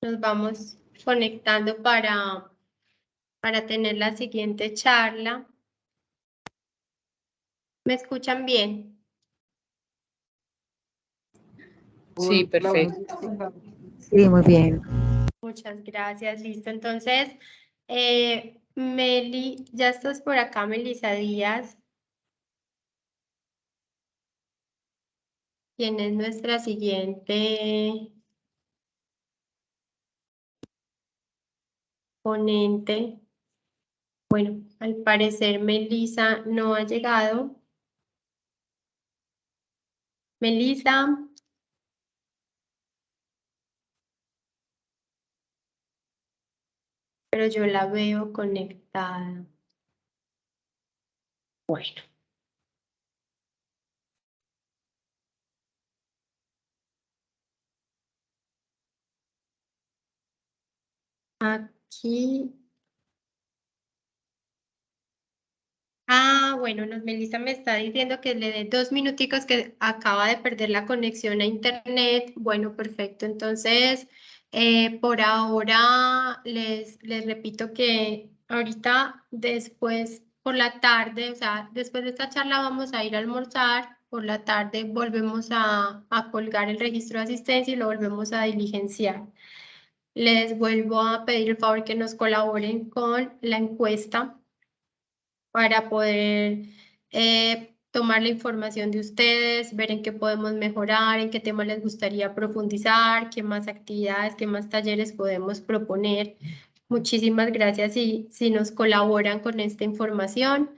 Nos vamos conectando para tener la siguiente charla. ¿Me escuchan bien? Sí, perfecto. Sí, muy bien. Muchas gracias, listo. Entonces, Meli, ya estás por acá, Melissa Díaz, quien es nuestra siguiente ponente. Bueno, al parecer Melissa no ha llegado. Melissa, pero yo la veo conectada. Bueno. Aquí. Bueno, Melissa me está diciendo que le dé 2 minuticos que acaba de perder la conexión a internet. Bueno, perfecto. Entonces, por ahora les repito que ahorita después por la tarde, o sea, después de esta charla vamos a ir a almorzar. Por la tarde volvemos a colgar el registro de asistencia y lo volvemos a diligenciar. Les vuelvo a pedir el favor que nos colaboren con la encuesta para poder tomar la información de ustedes, ver en qué podemos mejorar, en qué tema les gustaría profundizar, qué más actividades, qué más talleres podemos proponer. Muchísimas gracias si nos colaboran con esta información.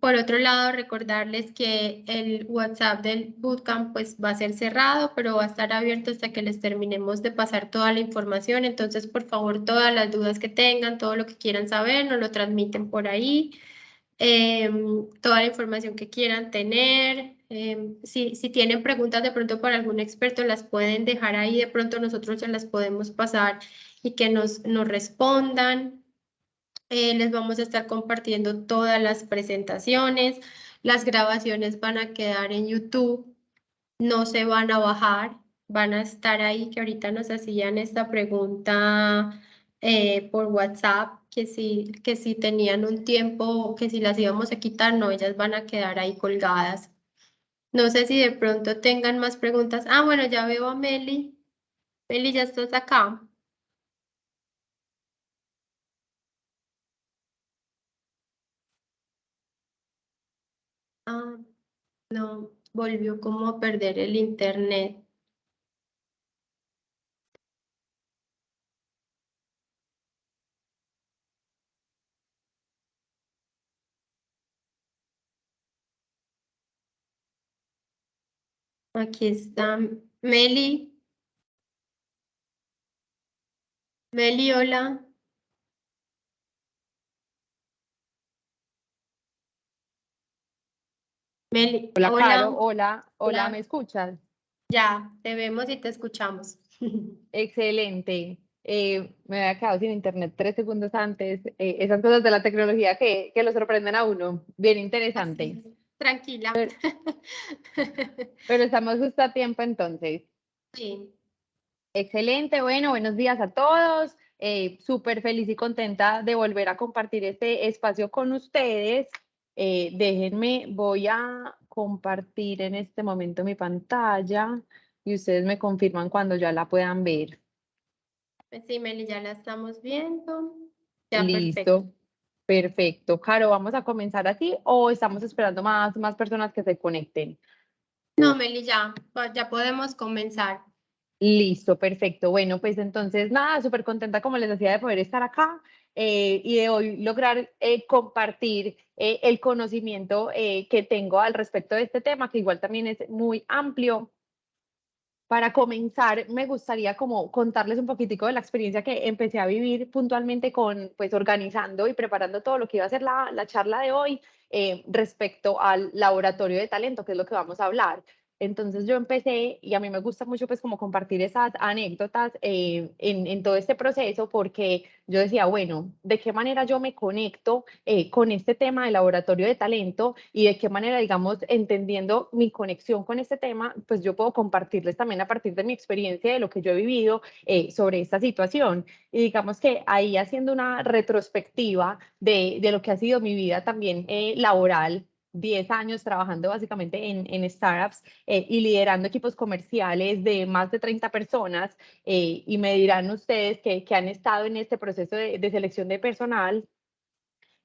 Por otro lado, recordarles que el WhatsApp del Bootcamp pues va a ser cerrado, pero va a estar abierto hasta que les terminemos de pasar toda la información. Entonces, por favor, todas las dudas que tengan, todo lo que quieran saber, nos lo transmiten por ahí. Toda la información que quieran tener. Si tienen preguntas de pronto para algún experto, las pueden dejar ahí, de pronto nosotros se las podemos pasar y que nos respondan. Les vamos a estar compartiendo todas las presentaciones. Las grabaciones van a quedar en YouTube, no se van a bajar, van a estar ahí, que ahorita nos hacían esta pregunta por WhatsApp, que si tenían un tiempo, que si las íbamos a quitar, no, ellas van a quedar ahí colgadas. No sé si de pronto tengan más preguntas. Bueno, ya veo a Meli. Meli, ya estás acá. No, volvió como a perder el internet. Aquí está Meli. Meli, hola. Meli, Hola, hola. Caro. Hola, Hola. ¿me escuchas? Ya, te vemos y te escuchamos. Excelente. Me había quedado sin internet 3 segundos antes. Esas cosas de la tecnología que lo sorprenden a uno. Bien interesante. Tranquila. Pero estamos justo a tiempo entonces. Sí. Excelente, bueno, buenos días a todos. Súper feliz y contenta de volver a compartir este espacio con ustedes. Déjenme, voy a compartir en este momento mi pantalla y ustedes me confirman cuando ya la puedan ver. Sí, Meli, ya la estamos viendo. Ya, perfecto. Listo, perfecto. Caro, ¿vamos a comenzar así o estamos esperando más personas que se conecten? No, Meli, ya podemos comenzar. Listo, perfecto. Bueno, pues entonces nada, súper contenta, como les decía, de poder estar acá y de hoy lograr compartir el conocimiento que tengo al respecto de este tema, que igual también es muy amplio. Para comenzar, me gustaría como contarles un poquitico de la experiencia que empecé a vivir puntualmente con, pues, organizando y preparando todo lo que iba a ser la charla de hoy respecto al laboratorio de talento, que es lo que vamos a hablar. Entonces yo empecé, y a mí me gusta mucho pues como compartir esas anécdotas en todo este proceso, porque yo decía, bueno, ¿de qué manera yo me conecto con este tema del laboratorio de talento y de qué manera, digamos, entendiendo mi conexión con este tema, pues yo puedo compartirles también a partir de mi experiencia, de lo que yo he vivido sobre esta situación? Y digamos que ahí haciendo una retrospectiva de lo que ha sido mi vida también laboral, 10 años trabajando básicamente en startups y liderando equipos comerciales de más de 30 personas, y me dirán ustedes que han estado en este proceso de selección de personal,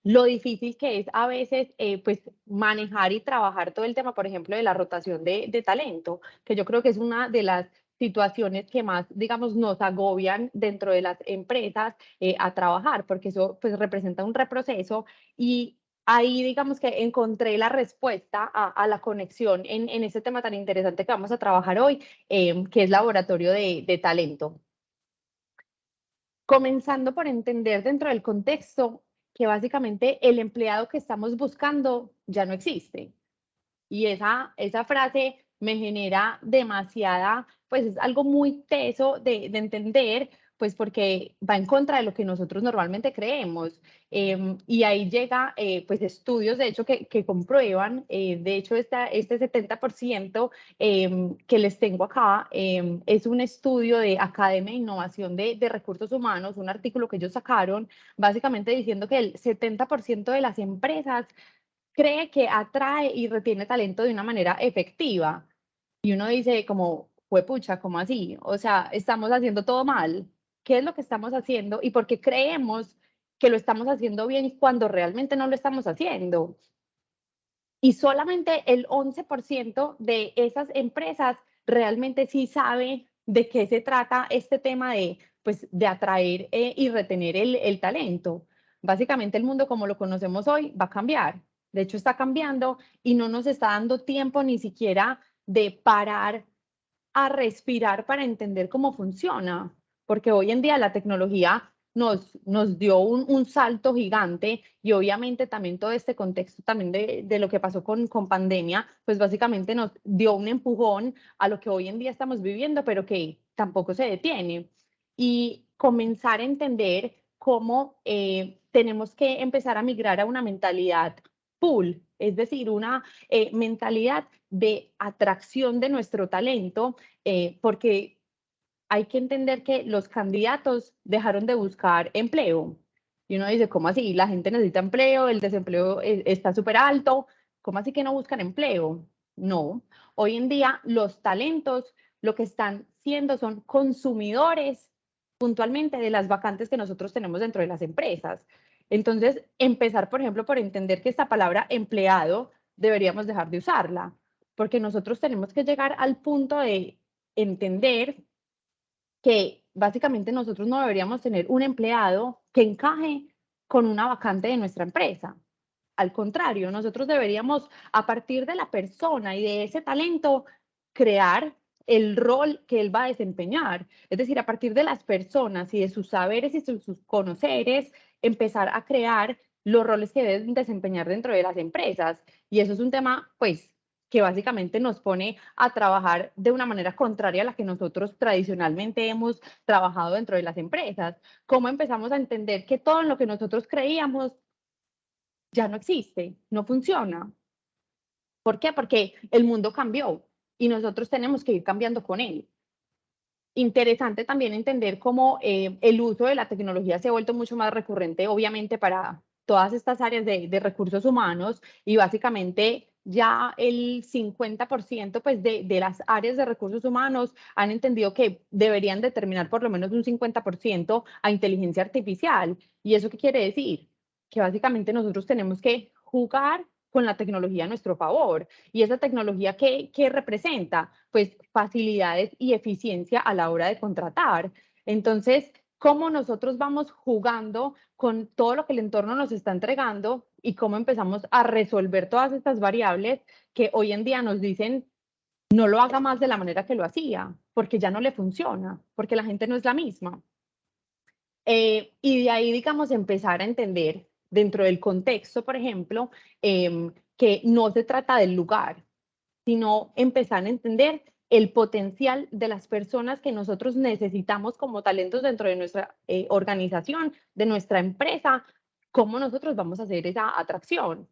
lo difícil que es a veces pues manejar y trabajar todo el tema, por ejemplo, de la rotación de talento, que yo creo que es una de las situaciones que más, digamos, nos agobian dentro de las empresas a trabajar, porque eso pues representa un reproceso. Y ahí digamos que encontré la respuesta a la conexión en este tema tan interesante que vamos a trabajar hoy, que es laboratorio de talento. Comenzando por entender dentro del contexto que básicamente el empleado que estamos buscando ya no existe. Y esa frase me genera demasiada, pues es algo muy teso de entender, pues porque va en contra de lo que nosotros normalmente creemos. Y ahí llega, pues estudios, de hecho, que comprueban, de hecho, este 70% que les tengo acá es un estudio de Academia de Innovación de Recursos Humanos, un artículo que ellos sacaron, básicamente diciendo que el 70% de las empresas cree que atrae y retiene talento de una manera efectiva. Y uno dice como, pucha, ¿cómo así? O sea, estamos haciendo todo mal. ¿Qué es lo que estamos haciendo? Y por qué creemos que lo estamos haciendo bien cuando realmente no lo estamos haciendo. Y solamente el 11% de esas empresas realmente sí sabe de qué se trata este tema de, pues, de atraer y retener el talento. Básicamente el mundo como lo conocemos hoy va a cambiar. De hecho está cambiando y no nos está dando tiempo ni siquiera de parar a respirar para entender cómo funciona, porque hoy en día la tecnología nos dio un salto gigante y obviamente también todo este contexto también de lo que pasó con pandemia, pues básicamente nos dio un empujón a lo que hoy en día estamos viviendo, pero que tampoco se detiene. Y comenzar a entender cómo tenemos que empezar a migrar a una mentalidad pull, es decir, una mentalidad de atracción de nuestro talento, porque hay que entender que los candidatos dejaron de buscar empleo. Y uno dice, ¿cómo así? La gente necesita empleo, el desempleo está súper alto, ¿cómo así que no buscan empleo? No, hoy en día los talentos lo que están siendo son consumidores puntualmente de las vacantes que nosotros tenemos dentro de las empresas. Entonces, empezar, por ejemplo, por entender que esta palabra empleado deberíamos dejar de usarla, porque nosotros tenemos que llegar al punto de entender que básicamente nosotros no deberíamos tener un empleado que encaje con una vacante de nuestra empresa. Al contrario, nosotros deberíamos, a partir de la persona y de ese talento, crear el rol que él va a desempeñar. Es decir, a partir de las personas y de sus saberes y sus conoceres, empezar a crear los roles que deben desempeñar dentro de las empresas. Y eso es un tema, pues, que básicamente nos pone a trabajar de una manera contraria a la que nosotros tradicionalmente hemos trabajado dentro de las empresas. ¿Cómo empezamos a entender que todo lo que nosotros creíamos ya no existe, no funciona? ¿Por qué? Porque el mundo cambió y nosotros tenemos que ir cambiando con él. Interesante también entender cómo el uso de la tecnología se ha vuelto mucho más recurrente, obviamente, para todas estas áreas de recursos humanos, y básicamente ya el 50% pues, de las áreas de recursos humanos han entendido que deberían determinar por lo menos un 50% a inteligencia artificial. ¿Y eso qué quiere decir? Que básicamente nosotros tenemos que jugar con la tecnología a nuestro favor. ¿Y esa tecnología qué representa? Pues facilidades y eficiencia a la hora de contratar. Entonces, ¿cómo nosotros vamos jugando con todo lo que el entorno nos está entregando y cómo empezamos a resolver todas estas variables que hoy en día nos dicen no lo haga más de la manera que lo hacía, porque ya no le funciona, porque la gente no es la misma? Y de ahí, digamos, empezar a entender dentro del contexto, por ejemplo, que no se trata del lugar, sino empezar a entender el potencial de las personas que nosotros necesitamos como talentos dentro de nuestra organización, de nuestra empresa, cómo nosotros vamos a hacer esa atracción.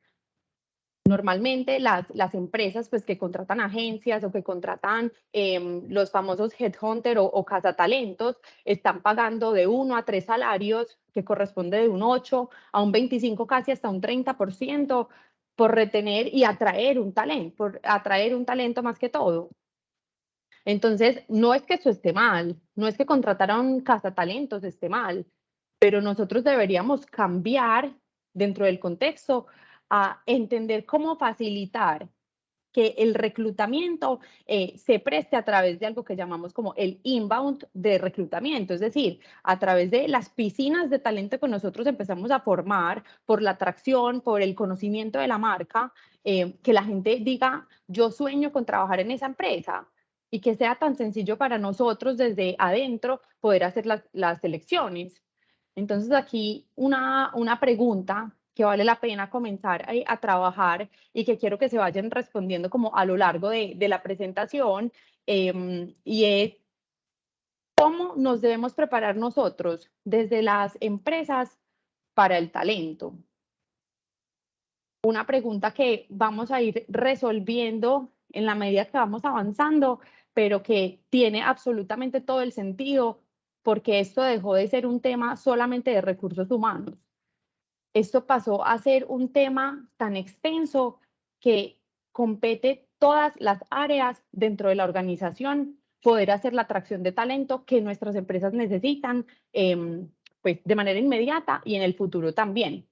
Normalmente las empresas pues, que contratan agencias o que contratan los famosos headhunter o cazatalentos están pagando de 1 a 3 salarios, que corresponde de un 8 a un 25, casi hasta un 30% por retener y atraer un talento más que todo. Entonces, no es que eso esté mal, no es que contratar a un cazatalentos esté mal, pero nosotros deberíamos cambiar dentro del contexto a entender cómo facilitar que el reclutamiento se preste a través de algo que llamamos como el inbound de reclutamiento, es decir, a través de las piscinas de talento que nosotros empezamos a formar por la atracción, por el conocimiento de la marca, que la gente diga, yo sueño con trabajar en esa empresa y que sea tan sencillo para nosotros desde adentro poder hacer las selecciones. Entonces aquí una pregunta que vale la pena comenzar a trabajar y que quiero que se vayan respondiendo como a lo largo de la presentación, y es cómo nos debemos preparar nosotros desde las empresas para el talento. Una pregunta que vamos a ir resolviendo en la medida que vamos avanzando, pero que tiene absolutamente todo el sentido, porque esto dejó de ser un tema solamente de recursos humanos. Esto pasó a ser un tema tan extenso que compete todas las áreas dentro de la organización, poder hacer la atracción de talento que nuestras empresas necesitan, pues de manera inmediata y en el futuro también.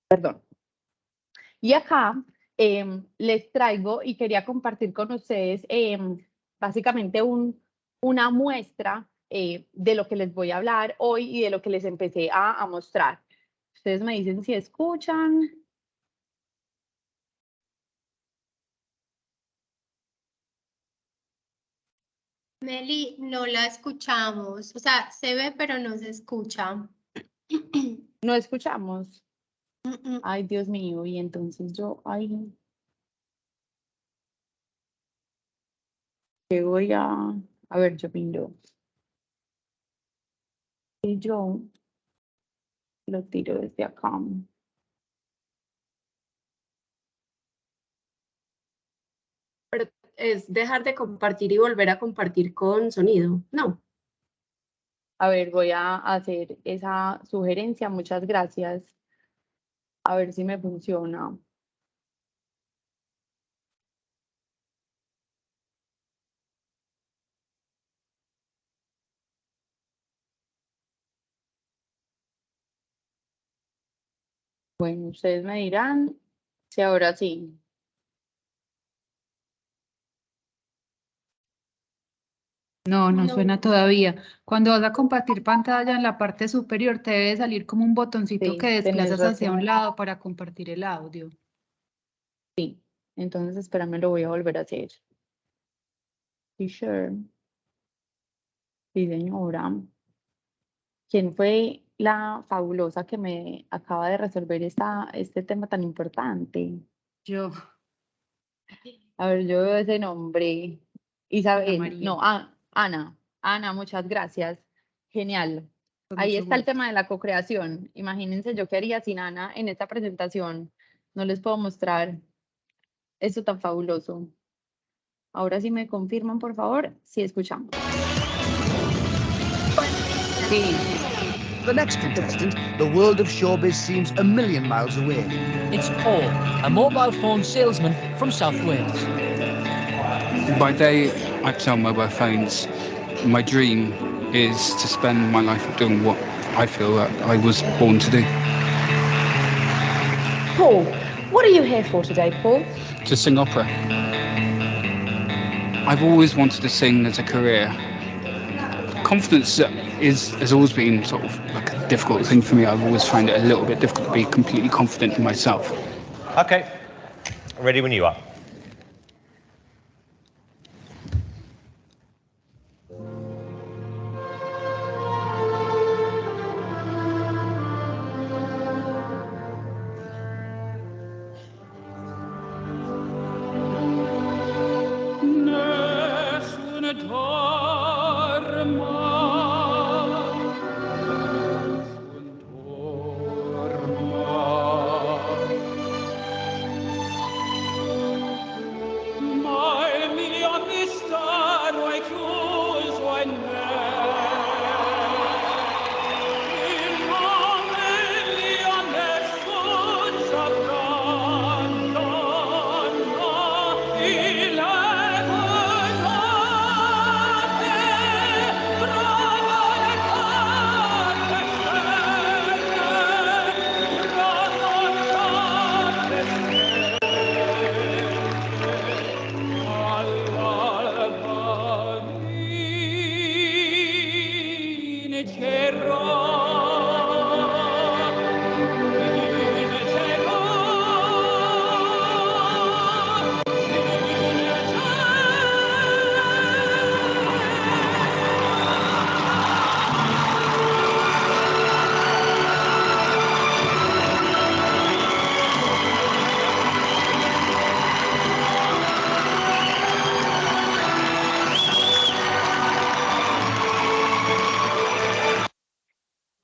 Perdón. Y acá les traigo y quería compartir con ustedes básicamente una muestra de lo que les voy a hablar hoy y de lo que les empecé a mostrar. Ustedes me dicen si escuchan. Meli, no la escuchamos. O sea, se ve, pero no se escucha. No escuchamos. Mm, mm. Ay, Dios mío. Y entonces yo, ay, ¿qué voy a ver, yo miro. Y yo lo tiro desde acá. Pero es dejar de compartir y volver a compartir con sonido. No. A ver, voy a hacer esa sugerencia. Muchas gracias. A ver si me funciona. Bueno, ustedes me dirán si ahora sí. No, no No. suena todavía. Cuando vas a compartir pantalla en la parte superior te debe salir como un botoncito Sí, que tenés desplazas hacia razón. un lado para compartir el audio. Sí, entonces espérame, lo voy a volver a hacer. Sí, sure. Sí, señora. ¿Quién fue la fabulosa que me acaba de resolver este tema tan importante? Yo, A ver, yo veo ese nombre. Ana Isabel, María, no, Ana. Ana, muchas gracias. Genial. con Ahí mucho está el gusto. tema de la co-creación. Imagínense yo qué haría sin Ana en esta presentación. No les puedo mostrar esto tan fabuloso. Ahora sí me confirman, por favor, si escuchamos. Sí. For the next contestant, the world of showbiz seems a million miles away. It's Paul, a mobile phone salesman from South Wales. By day, I sell mobile phones. My dream is to spend my life doing what I feel that I was born to do. Paul, what are you here for today, Paul? To sing opera. I've always wanted to sing as a career. Confidence has always been sort of like a difficult thing for me. I've always found it a little bit difficult to be completely confident in myself. Okay, ready when you are.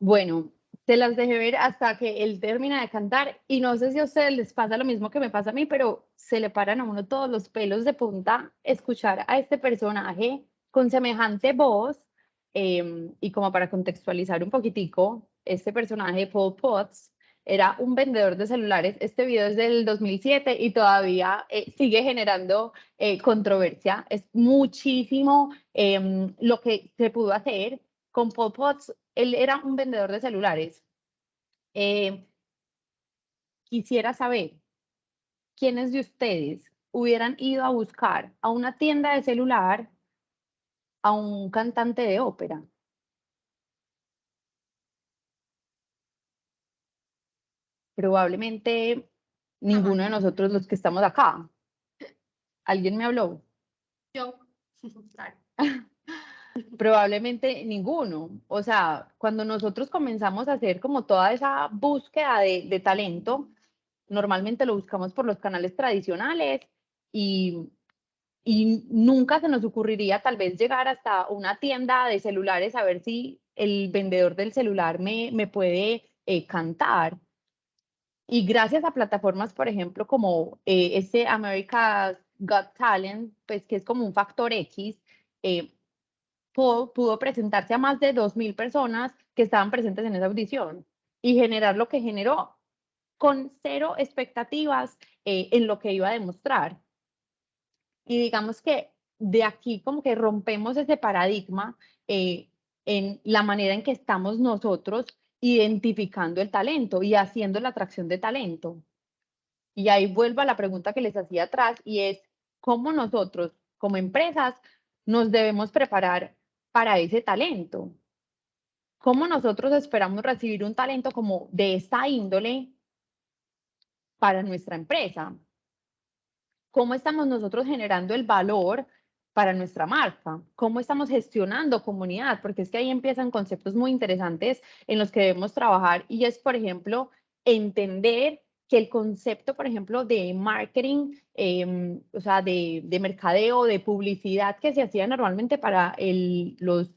Bueno, te las dejé ver hasta que él termina de cantar y no sé si a ustedes les pasa lo mismo que me pasa a mí, pero se le paran a uno todos los pelos de punta escuchar a este personaje con semejante voz. Y como para contextualizar un poquitico, este personaje, Paul Potts, era un vendedor de celulares. Este video es del 2007 y todavía sigue generando controversia. Es muchísimo lo que se pudo hacer con Paul Potts. Él era un vendedor de celulares. Quisiera saber, ¿quiénes de ustedes hubieran ido a buscar a una tienda de celular a un cantante de ópera? Probablemente ninguno de nosotros los que estamos acá. ¿Alguien me habló? Yo. Claro. Probablemente ninguno. O sea, cuando nosotros comenzamos a hacer como toda esa búsqueda de talento, normalmente lo buscamos por los canales tradicionales y nunca se nos ocurriría tal vez llegar hasta una tienda de celulares a ver si el vendedor del celular me puede cantar. Y gracias a plataformas, por ejemplo, como este America's Got Talent, pues que es como un factor X, pudo presentarse a más de 2.000 personas que estaban presentes en esa audición y generar lo que generó con cero expectativas en lo que iba a demostrar. Y digamos que de aquí como que rompemos ese paradigma en la manera en que estamos nosotros identificando el talento y haciendo la atracción de talento. Y ahí vuelvo a la pregunta que les hacía atrás y es, ¿cómo nosotros como empresas nos debemos preparar para ese talento? ¿Cómo nosotros esperamos recibir un talento como de esta índole para nuestra empresa? ¿Cómo estamos nosotros generando el valor para nuestra marca? ¿Cómo estamos gestionando comunidad? Porque es que ahí empiezan conceptos muy interesantes en los que debemos trabajar y es, por ejemplo, entender que el concepto, por ejemplo, de marketing, o sea, de mercadeo, de publicidad que se hacía normalmente para los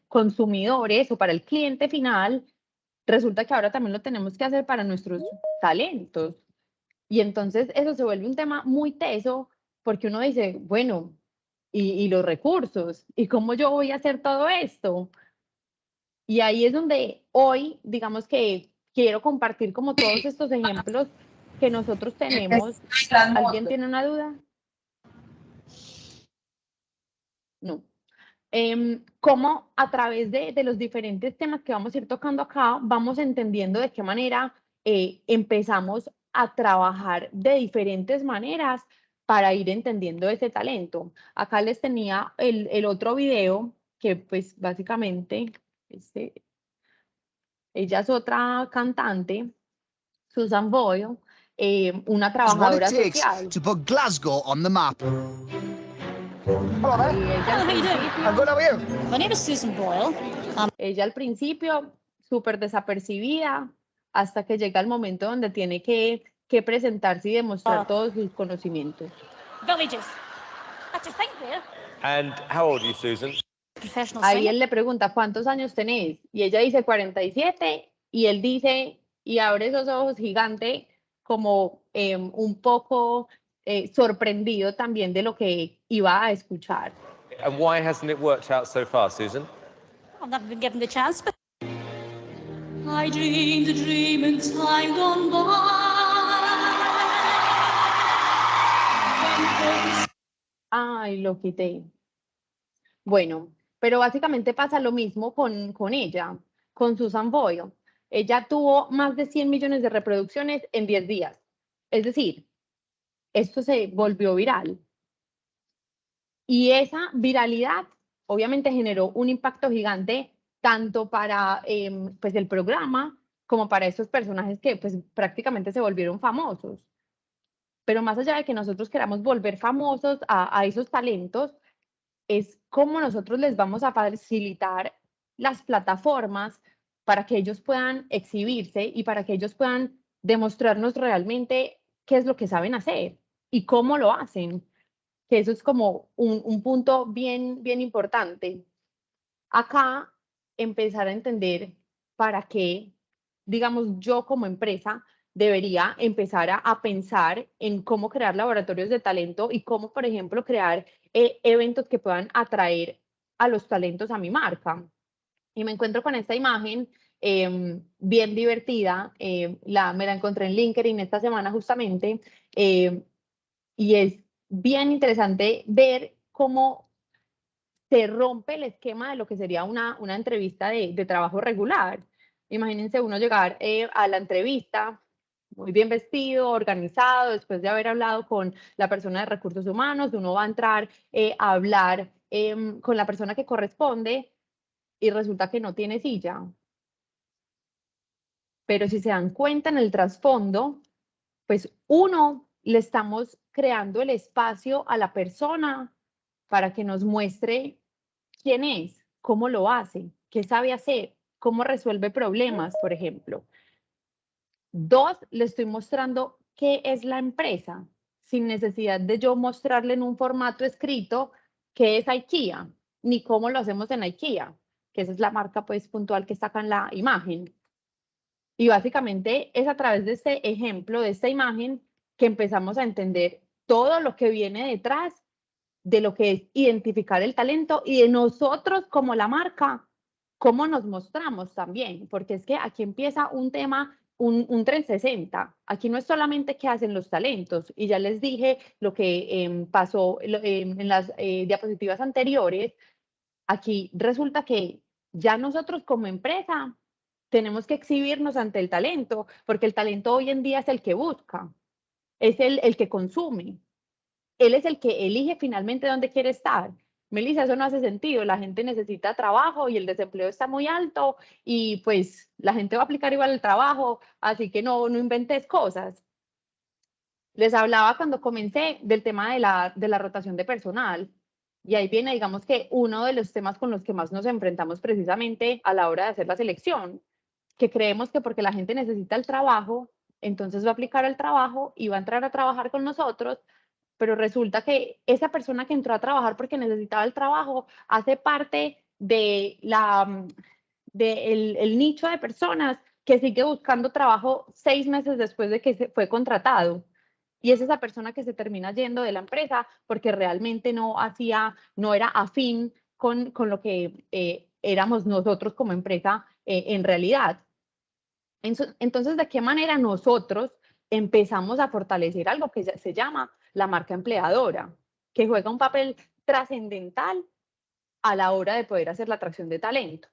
consumidores o para el cliente final, resulta que ahora también lo tenemos que hacer para nuestros talentos. Y entonces eso se vuelve un tema muy teso porque uno dice, bueno, y los recursos, ¿y cómo yo voy a hacer todo esto? Y ahí es donde hoy, digamos que quiero compartir como todos estos ejemplos que nosotros tenemos. ¿Alguien tiene una duda? No. Cómo a través de los diferentes temas que vamos a ir tocando acá, vamos entendiendo de qué manera empezamos a trabajar de diferentes maneras para ir entendiendo ese talento. Acá les tenía el otro video que pues básicamente ella es otra cantante, Susan Boyle, una Is what trabajadora it takes social. to put Glasgow on the map. Hello there. Y ella al I'm principio, good, how are you? My name is Susan Boyle. ella al principio súper desapercibida hasta que llega el momento donde tiene que presentarse y demostrar todos sus conocimientos. Villages. That's a thing there. And how old are you, Susan? Professional Ahí singer. él le pregunta, ¿cuántos años tenés? Y ella dice 47 y él dice, y abre esos ojos gigantes como un poco sorprendido también de lo que iba a escuchar. And why hasn't it worked out so far, Susan? I've never been given the chance, but I dreamed a dream in time gone by. Ay, lo quité. Bueno, pero básicamente pasa lo mismo con ella, con Susan Boyle. Ella tuvo más de 100 millones de reproducciones en 10 días. Es decir, esto se volvió viral. Y esa viralidad obviamente generó un impacto gigante tanto para pues el programa como para estos personajes que pues prácticamente se volvieron famosos. Pero más allá de que nosotros queramos volver famosos a esos talentos, es cómo nosotros les vamos a facilitar las plataformas para que ellos puedan exhibirse y para que ellos puedan demostrarnos realmente qué es lo que saben hacer y cómo lo hacen, que eso es como un punto bien, bien importante. Acá empezar a entender para qué, digamos, yo como empresa debería empezar a pensar en cómo crear laboratorios de talento y cómo, por ejemplo, crear eventos que puedan atraer a los talentos a mi marca. Y me encuentro con esta imagen bien divertida, me la encontré en LinkedIn esta semana justamente, y es bien interesante ver cómo se rompe el esquema de lo que sería una entrevista de trabajo regular. Imagínense uno llegar a la entrevista muy bien vestido, organizado, después de haber hablado con la persona de recursos humanos, uno va a entrar a hablar con la persona que corresponde y resulta que no tiene silla. Pero si se dan cuenta en el trasfondo, pues uno, le estamos creando el espacio a la persona para que nos muestre quién es, cómo lo hace, qué sabe hacer, cómo resuelve problemas, por ejemplo. 2, le estoy mostrando qué es la empresa, sin necesidad de yo mostrarle en un formato escrito qué es IKEA, ni cómo lo hacemos en IKEA, que esa es la marca pues puntual que sacan la imagen. Y básicamente es a través de este ejemplo, de esta imagen, que empezamos a entender todo lo que viene detrás de lo que es identificar el talento y de nosotros como la marca, cómo nos mostramos también, porque es que aquí empieza un tema, un 360. Aquí no es solamente qué hacen los talentos, y ya les dije lo que pasó en las diapositivas anteriores. Aquí resulta que ya nosotros como empresa tenemos que exhibirnos ante el talento, porque el talento hoy en día es el que busca, es el que consume. Él es el que elige finalmente dónde quiere estar. Melissa, eso no hace sentido. La gente necesita trabajo y el desempleo está muy alto y pues la gente va a aplicar igual el trabajo, así que no inventes cosas. Les hablaba cuando comencé del tema de la rotación de personal y ahí viene, digamos que uno de los temas con los que más nos enfrentamos precisamente a la hora de hacer la selección, que creemos que porque la gente necesita el trabajo, entonces va a aplicar el trabajo y va a entrar a trabajar con nosotros, pero resulta que esa persona que entró a trabajar porque necesitaba el trabajo hace parte de el nicho de personas que sigue buscando trabajo 6 meses después de que se fue contratado. Y es esa persona que se termina yendo de la empresa porque realmente no era afín con lo que éramos nosotros como empresa en realidad. Entonces, ¿de qué manera nosotros empezamos a fortalecer algo que se llama la marca empleadora, que juega un papel trascendental a la hora de poder hacer la atracción de talento?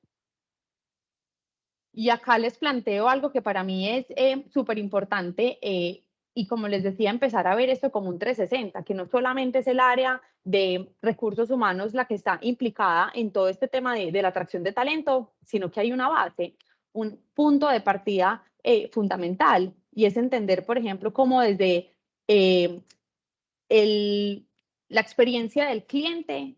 Y acá les planteo algo que para mí es súper importante y como les decía, empezar a ver esto como un 360, que no solamente es el área de recursos humanos la que está implicada en todo este tema de la atracción de talento, sino que hay una base, un punto de partida fundamental, y es entender, por ejemplo, cómo desde la experiencia del cliente,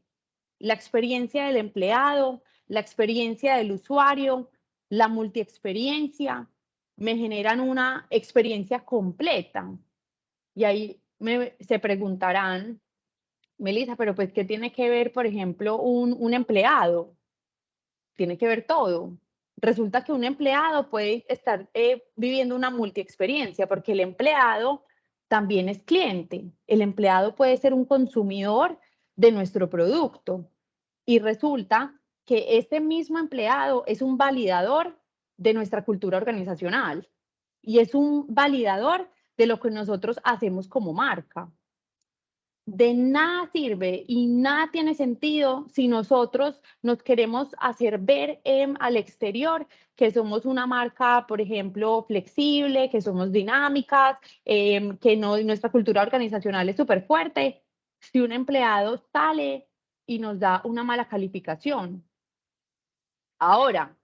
la experiencia del empleado, la experiencia del usuario, la multiexperiencia, me generan una experiencia completa. Y ahí se preguntarán, Melissa, pero pues, ¿qué tiene que ver, por ejemplo, un empleado? Tiene que ver todo. Resulta que un empleado puede estar viviendo una multiexperiencia, porque el empleado también es cliente. El empleado puede ser un consumidor de nuestro producto. Y resulta que este mismo empleado es un validador de nuestra cultura organizacional y es un validador de lo que nosotros hacemos como marca. De nada sirve y nada tiene sentido si nosotros nos queremos hacer ver al exterior que somos una marca, por ejemplo, flexible, que somos dinámicas, que nuestra cultura organizacional es súper fuerte. Si un empleado sale y nos da una mala calificación. Ahora,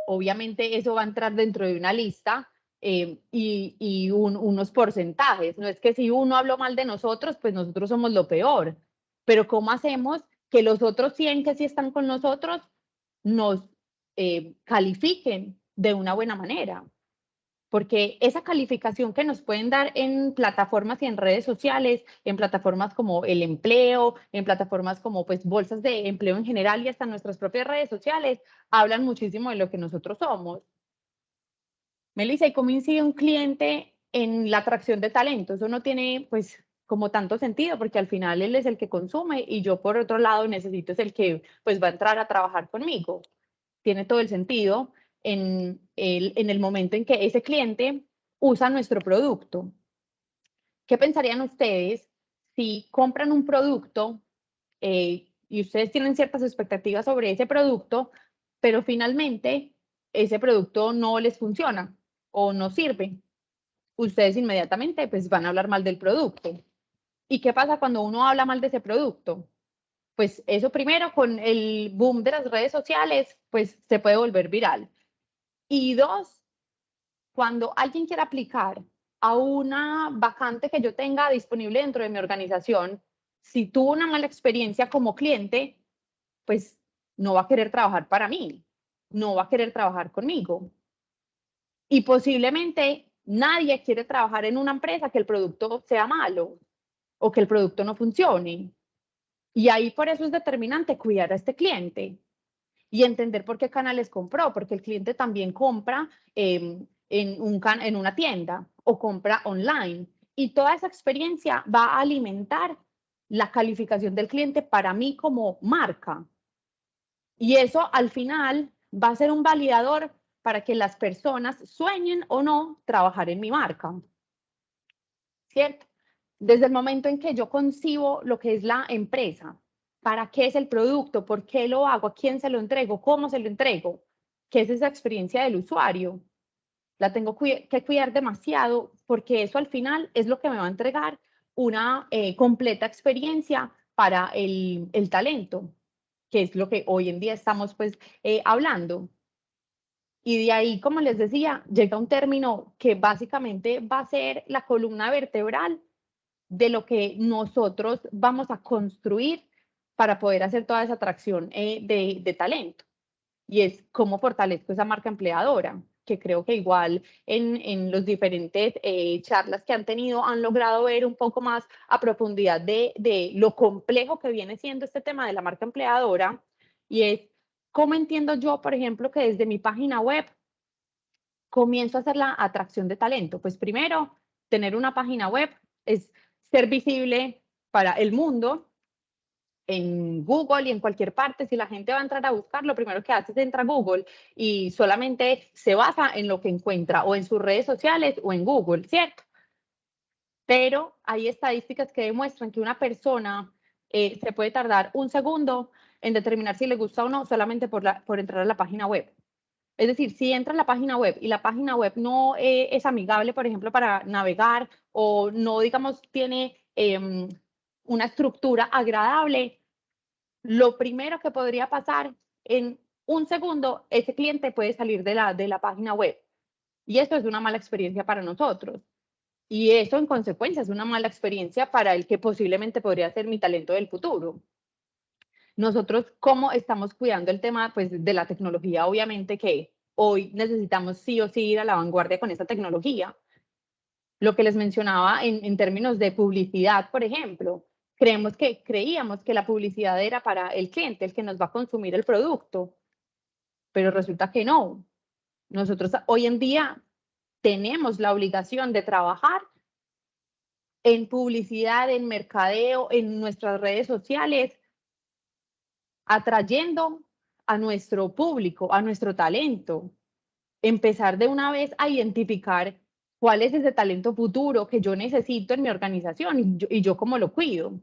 obviamente eso va a entrar dentro de una lista y unos porcentajes. No es que si uno habló mal de nosotros, pues nosotros somos lo peor. Pero ¿cómo hacemos que los otros 100 que sí están con nosotros nos califiquen de una buena manera? porque esa calificación que nos pueden dar en plataformas y en redes sociales, en plataformas como El Empleo, en plataformas como pues bolsas de empleo en general y hasta nuestras propias redes sociales, hablan muchísimo de lo que nosotros somos. Melissa, ¿y cómo incide un cliente en la atracción de talento? Eso no tiene pues como tanto sentido, porque al final él es el que consume y yo por otro lado necesito es el que pues va a entrar a trabajar conmigo. Tiene todo el sentido en el momento en que ese cliente usa nuestro producto. ¿Qué pensarían ustedes si compran un producto y ustedes tienen ciertas expectativas sobre ese producto, pero finalmente ese producto no les funciona o no sirve? Ustedes inmediatamente pues van a hablar mal del producto. ¿Y qué pasa cuando uno habla mal de ese producto? Pues eso primero, con el boom de las redes sociales, pues se puede volver viral. Y dos, cuando alguien quiera aplicar a una vacante que yo tenga disponible dentro de mi organización, si tuvo una mala experiencia como cliente, pues no va a querer trabajar para mí, no va a querer trabajar conmigo. Y posiblemente nadie quiere trabajar en una empresa que el producto sea malo o que el producto no funcione. Y ahí por eso es determinante cuidar a este cliente y entender por qué canales compró, porque el cliente también compra en una tienda o compra online. Y toda esa experiencia va a alimentar la calificación del cliente para mí como marca. Y eso al final va a ser un validador para que las personas sueñen o no trabajar en mi marca. ¿Cierto? Desde el momento en que yo concibo lo que es la empresa, para qué es el producto, por qué lo hago, a quién se lo entrego, cómo se lo entrego, qué es esa experiencia del usuario, la tengo que cuidar demasiado porque eso al final es lo que me va a entregar una completa experiencia para el talento, que es lo que hoy en día estamos pues hablando. Y de ahí, como les decía, llega un término que básicamente va a ser la columna vertebral de lo que nosotros vamos a construir para poder hacer toda esa atracción de talento. Y es cómo fortalezco esa marca empleadora, que creo que igual en los diferentes charlas que han tenido han logrado ver un poco más a profundidad de lo complejo que viene siendo este tema de la marca empleadora. Y es cómo entiendo yo, por ejemplo, que desde mi página web comienzo a hacer la atracción de talento. Pues primero, tener una página web es ser visible para el mundo, en Google y en cualquier parte. Si la gente va a entrar a buscar, lo primero que hace es entrar a Google y solamente se basa en lo que encuentra o en sus redes sociales o en Google, ¿cierto? Pero hay estadísticas que demuestran que una persona se puede tardar un segundo en determinar si le gusta o no solamente por entrar a la página web. Es decir, si entra a la página web y la página web no es amigable, por ejemplo, para navegar o no, digamos, tiene una estructura agradable, lo primero que podría pasar en un segundo, ese cliente puede salir de la página web. Y esto es una mala experiencia para nosotros. Y eso, en consecuencia, es una mala experiencia para el que posiblemente podría ser mi talento del futuro. Nosotros, ¿cómo estamos cuidando el tema pues, de la tecnología? Obviamente que hoy necesitamos sí o sí ir a la vanguardia con esta tecnología. Lo que les mencionaba en términos de publicidad, por ejemplo, creíamos que la publicidad era para el cliente, el que nos va a consumir el producto, pero resulta que no. Nosotros hoy en día tenemos la obligación de trabajar en publicidad, en mercadeo, en nuestras redes sociales, atrayendo a nuestro público, a nuestro talento. Empezar de una vez a identificar cuál es ese talento futuro que yo necesito en mi organización y yo cómo lo cuido.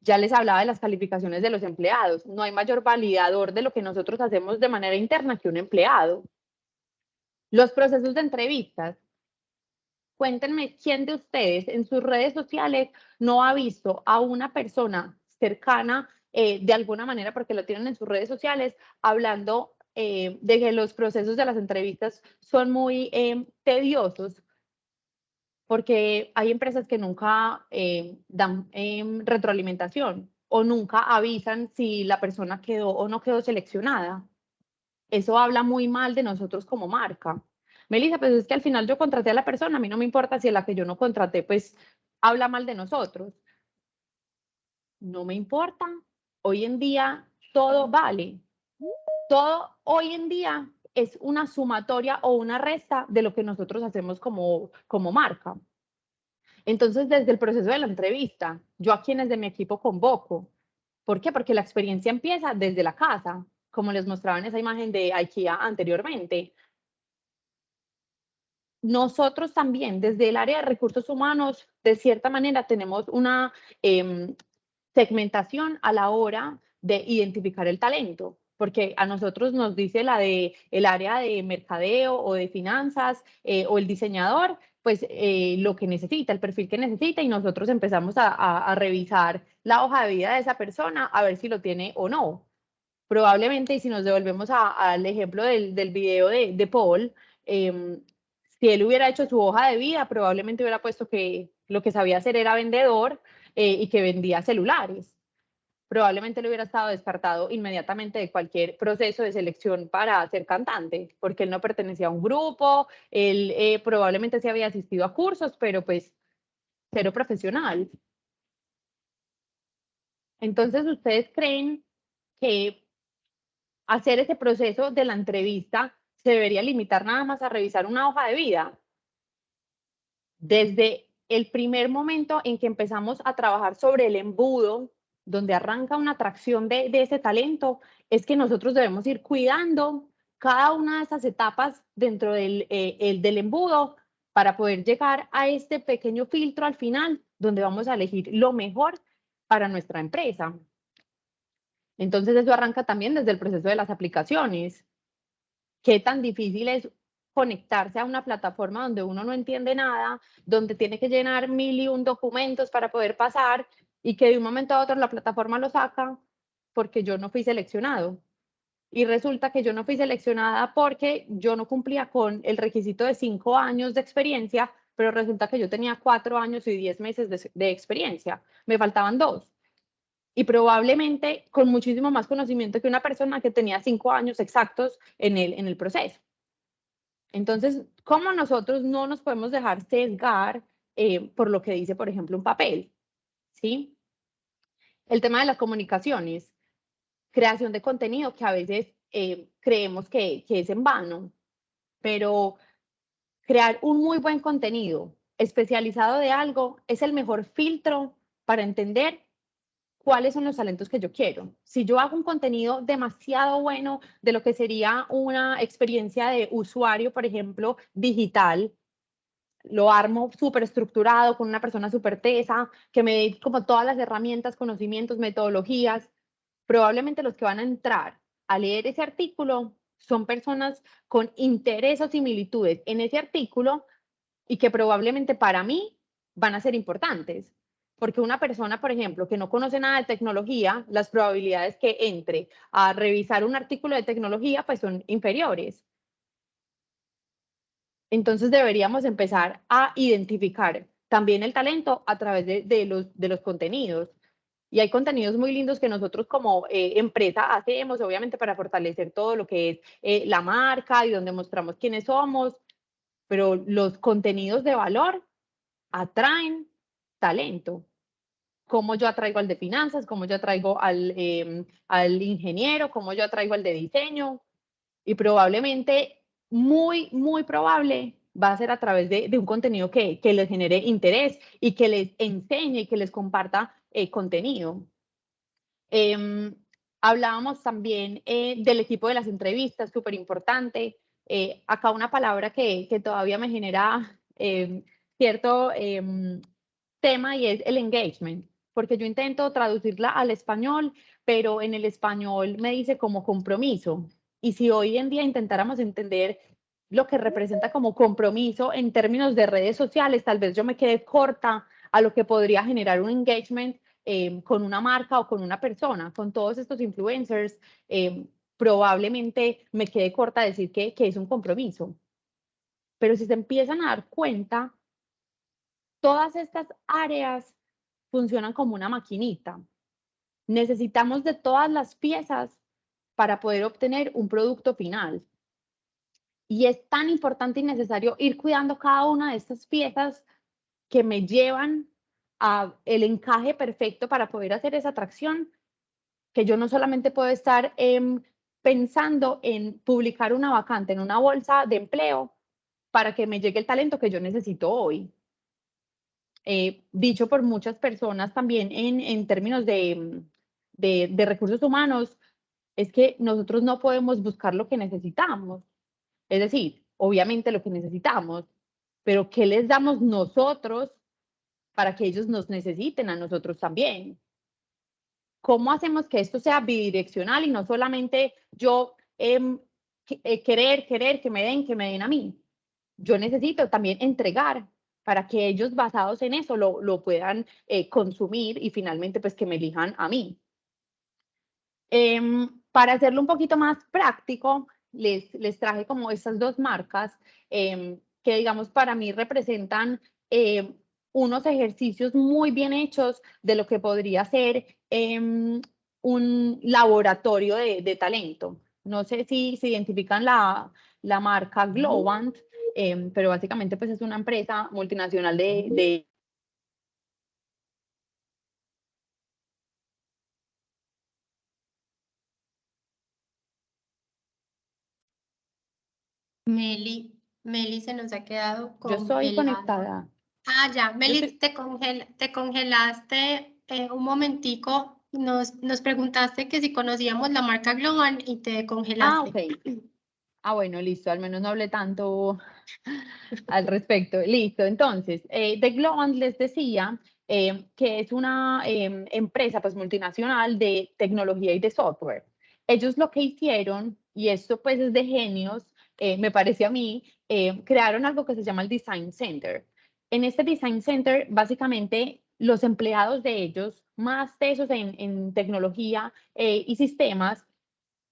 Ya les hablaba de las calificaciones de los empleados. No hay mayor validador de lo que nosotros hacemos de manera interna que un empleado. Los procesos de entrevistas. Cuéntenme quién de ustedes en sus redes sociales no ha visto a una persona cercana de alguna manera, porque lo tienen en sus redes sociales, hablando de que los procesos de las entrevistas son muy tediosos, porque hay empresas que nunca dan retroalimentación o nunca avisan si la persona quedó o no quedó seleccionada. Eso habla muy mal de nosotros como marca. Melissa, pues es que al final yo contraté a la persona, a mí no me importa si a la que yo no contraté, pues habla mal de nosotros. No me importa. Hoy en día todo vale. Todo hoy en día es una sumatoria o una resta de lo que nosotros hacemos como marca. Entonces, desde el proceso de la entrevista, yo a quienes de mi equipo convoco. ¿Por qué? Porque la experiencia empieza desde la casa, como les mostraba en esa imagen de IKEA anteriormente. Nosotros también, desde el área de recursos humanos, de cierta manera tenemos una segmentación a la hora de identificar el talento, porque a nosotros nos dice el área de mercadeo o de finanzas o el diseñador, pues lo que necesita, el perfil que necesita, y nosotros empezamos a revisar la hoja de vida de esa persona a ver si lo tiene o no. Probablemente, y si nos devolvemos al ejemplo del video de Paul, si él hubiera hecho su hoja de vida, probablemente hubiera puesto que lo que sabía hacer era vendedor y que vendía celulares. Probablemente le hubiera estado descartado inmediatamente de cualquier proceso de selección para ser cantante, porque él no pertenecía a un grupo, él probablemente sí había asistido a cursos, pero pues cero profesional. Entonces, ¿ustedes creen que hacer ese proceso de la entrevista se debería limitar nada más a revisar una hoja de vida? Desde el primer momento en que empezamos a trabajar sobre el embudo, donde arranca una atracción de ese talento, es que nosotros debemos ir cuidando cada una de esas etapas dentro del embudo para poder llegar a este pequeño filtro al final, donde vamos a elegir lo mejor para nuestra empresa. Entonces eso arranca también desde el proceso de las aplicaciones. ¿Qué tan difícil es conectarse a una plataforma donde uno no entiende nada, donde tiene que llenar 1001 documentos para poder pasar y que de un momento a otro la plataforma lo saca porque yo no fui seleccionado? Y resulta que yo no fui seleccionada porque yo no cumplía con el requisito de 5 años de experiencia, pero resulta que yo tenía 4 años y 10 meses de experiencia. Me faltaban 2. Y probablemente con muchísimo más conocimiento que una persona que tenía 5 años exactos en el proceso. Entonces, ¿cómo nosotros no nos podemos dejar sesgar por lo que dice, por ejemplo, un papel? ¿Sí? El tema de las comunicaciones, creación de contenido que a veces creemos que es en vano, pero crear un muy buen contenido especializado de algo es el mejor filtro para entender cuáles son los talentos que yo quiero. Si yo hago un contenido demasiado bueno de lo que sería una experiencia de usuario, por ejemplo, digital, lo armo súper estructurado con una persona súper tesa, que me dé como todas las herramientas, conocimientos, metodologías, probablemente los que van a entrar a leer ese artículo son personas con interés o similitudes en ese artículo y que probablemente para mí van a ser importantes. Porque una persona, por ejemplo, que no conoce nada de tecnología, las probabilidades que entre a revisar un artículo de tecnología pues son inferiores. Entonces deberíamos empezar a identificar también el talento a través de los contenidos. Y hay contenidos muy lindos que nosotros como empresa hacemos, obviamente para fortalecer todo lo que es la marca y donde mostramos quiénes somos, pero los contenidos de valor atraen talento. Cómo yo atraigo al de finanzas, cómo yo atraigo al ingeniero, cómo yo atraigo al de diseño, y probablemente, muy probable, va a ser a través de un contenido que les genere interés y que les enseñe y que les comparta contenido. Hablábamos también del equipo de las entrevistas, súper importante. Acá una palabra que todavía me genera cierto tema y es el engagement, porque yo intento traducirla al español, pero en el español me dice como compromiso. Y si hoy en día intentáramos entender lo que representa como compromiso en términos de redes sociales, tal vez yo me quede corta a lo que podría generar un engagement con una marca o con una persona. Con todos estos influencers, probablemente me quede corta a decir que es un compromiso. Pero si se empiezan a dar cuenta, todas estas áreas funcionan como una maquinita. Necesitamos de todas las piezas para poder obtener un producto final. Y es tan importante y necesario ir cuidando cada una de estas piezas que me llevan a el encaje perfecto para poder hacer esa atracción, que yo no solamente puedo estar pensando en publicar una vacante en una bolsa de empleo para que me llegue el talento que yo necesito hoy. Dicho por muchas personas también en términos de recursos humanos, es que nosotros no podemos buscar lo que necesitamos. Es decir, obviamente lo que necesitamos, pero ¿qué les damos nosotros para que ellos nos necesiten a nosotros también? ¿Cómo hacemos que esto sea bidireccional y no solamente yo querer que me den a mí? Yo necesito también entregar para que ellos basados en eso lo puedan consumir y finalmente pues que me elijan a mí. Para hacerlo un poquito más práctico, les traje como estas dos marcas que digamos para mí representan unos ejercicios muy bien hechos de lo que podría ser un laboratorio de talento. No sé si se identifican la marca Globant, pero básicamente pues es una empresa multinacional de Meli se nos ha quedado Yo estoy congelada. conectada. Ah, ya, Meli, estoy- te congelaste un momentico. Nos preguntaste que si conocíamos la marca Global y te congelaste. Ok. Ah, bueno, listo, al menos no hablé tanto al respecto. Listo, entonces, de Globant les decía que es una empresa pues multinacional de tecnología y de software. Ellos lo que hicieron, y esto pues es de genios, me parece a mí, crearon algo que se llama el Design Center. En este Design Center, básicamente, los empleados de ellos, más tesos en tecnología y sistemas,